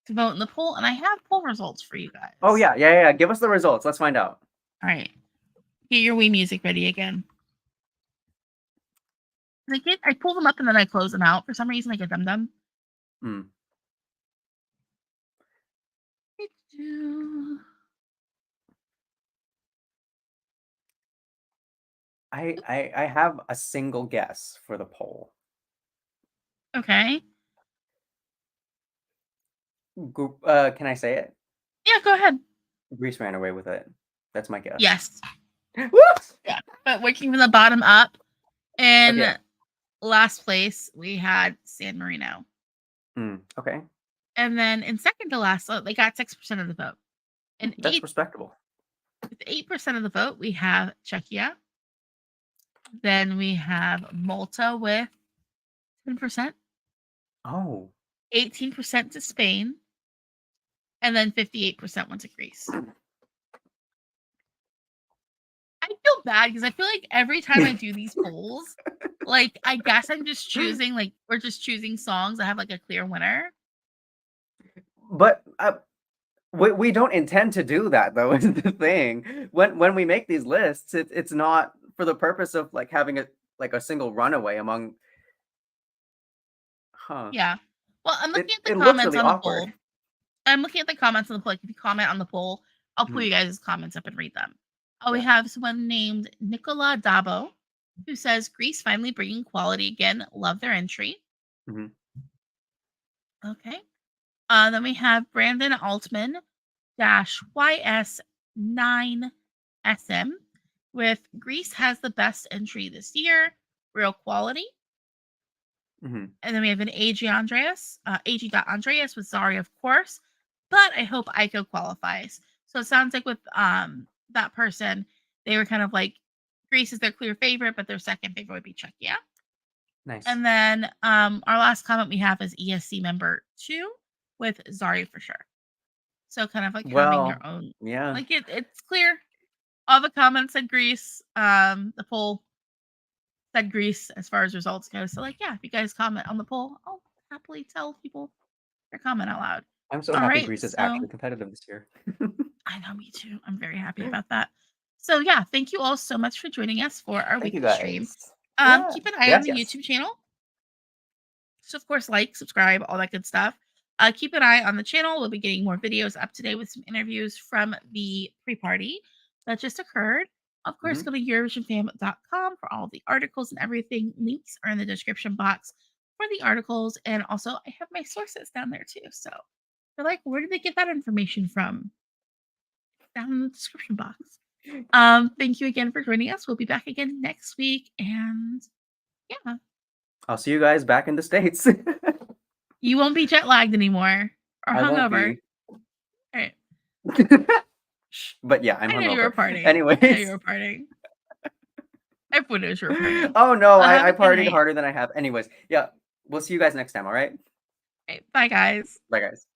to vote in the poll. And I have poll results for you Oh, guys. yeah, yeah, yeah, give us the results, let's find out. All right, get your Wii music ready again. I pull them up and then I close them out for some reason, like a dum dum. Mm. I have a single guess for the poll. Okay. Can I say it? Yeah, go ahead. Greece ran away with it. That's my guess. Yes. Whoops! Yeah. But working from the bottom up, in Okay. last place we had San Marino. Okay. And then in second to last, they got 6% of the vote. And That's respectable. with 8% of the vote, we have Czechia. Then we have Malta with 10%. Oh. 18% to Spain. And then 58% went to Greece. I feel bad because I feel like every time I do these polls, like I guess I'm just choosing we're just choosing songs that have like a clear winner. But, we don't intend to do that though, is the thing. When we make these lists, it's not for the purpose of, like, having a single runaway among huh. Yeah. Well, I'm looking at the It looks comments really on the awkward. poll. I'm looking at the comments on the poll. Like, if you comment on the poll, I'll pull Mhm. you guys' comments up and read them. Oh, we Yeah. have someone named Nicola Dabo who says Greece finally bringing quality again. Love their entry. Mhm. Okay. Then we have Brandon Altman -YS9SM with Greece has the best entry this year. Real quality. Mhm. And then we have an AG Andreas with Zari, of course. But I hope Aiko qualifies. So it sounds like with that person, they were kind of like Greece is their clear favorite, but their second favorite would be Czechia. Nice. And then our last comment we have is ESC member 2 with Zari for sure. So kind of like having your own. Yeah. Like it's clear. All the comments said Greece. The poll said Greece as far as results go. So like, yeah, if you guys comment on the poll, I'll happily tell people your comment out loud. I'm so All happy right, Greece is so actually competitive this year. I know, me too. I'm very happy about that. So yeah, thank you all so much for joining us for our Thank you weekly stream. guys. Yeah. Keep an eye Yes, on the yes. YouTube channel. So of course, like, subscribe, all that good stuff. Keep an eye on the channel. We'll be getting more videos up today with some interviews from the pre-party that just occurred. Of course, go to EurovisionFam.com for all the articles and everything. Links are in the description box for the articles. And also, I have my sources down there too. So they're like, where did they get that information from? Down in the description box. Thank you again for joining us. We'll be back again next week. And yeah. I'll see you guys back in the States. You won't be jet lagged anymore or I won't hungover. be. All right. But yeah, I'm I know you were hungover. partying. Anyways. I know you were partying. Everyone knows you were partying. Oh no, I Have a good partied night. harder than I have. Anyways, yeah, we'll see you guys next time, all right? All right, bye, guys. Bye, guys.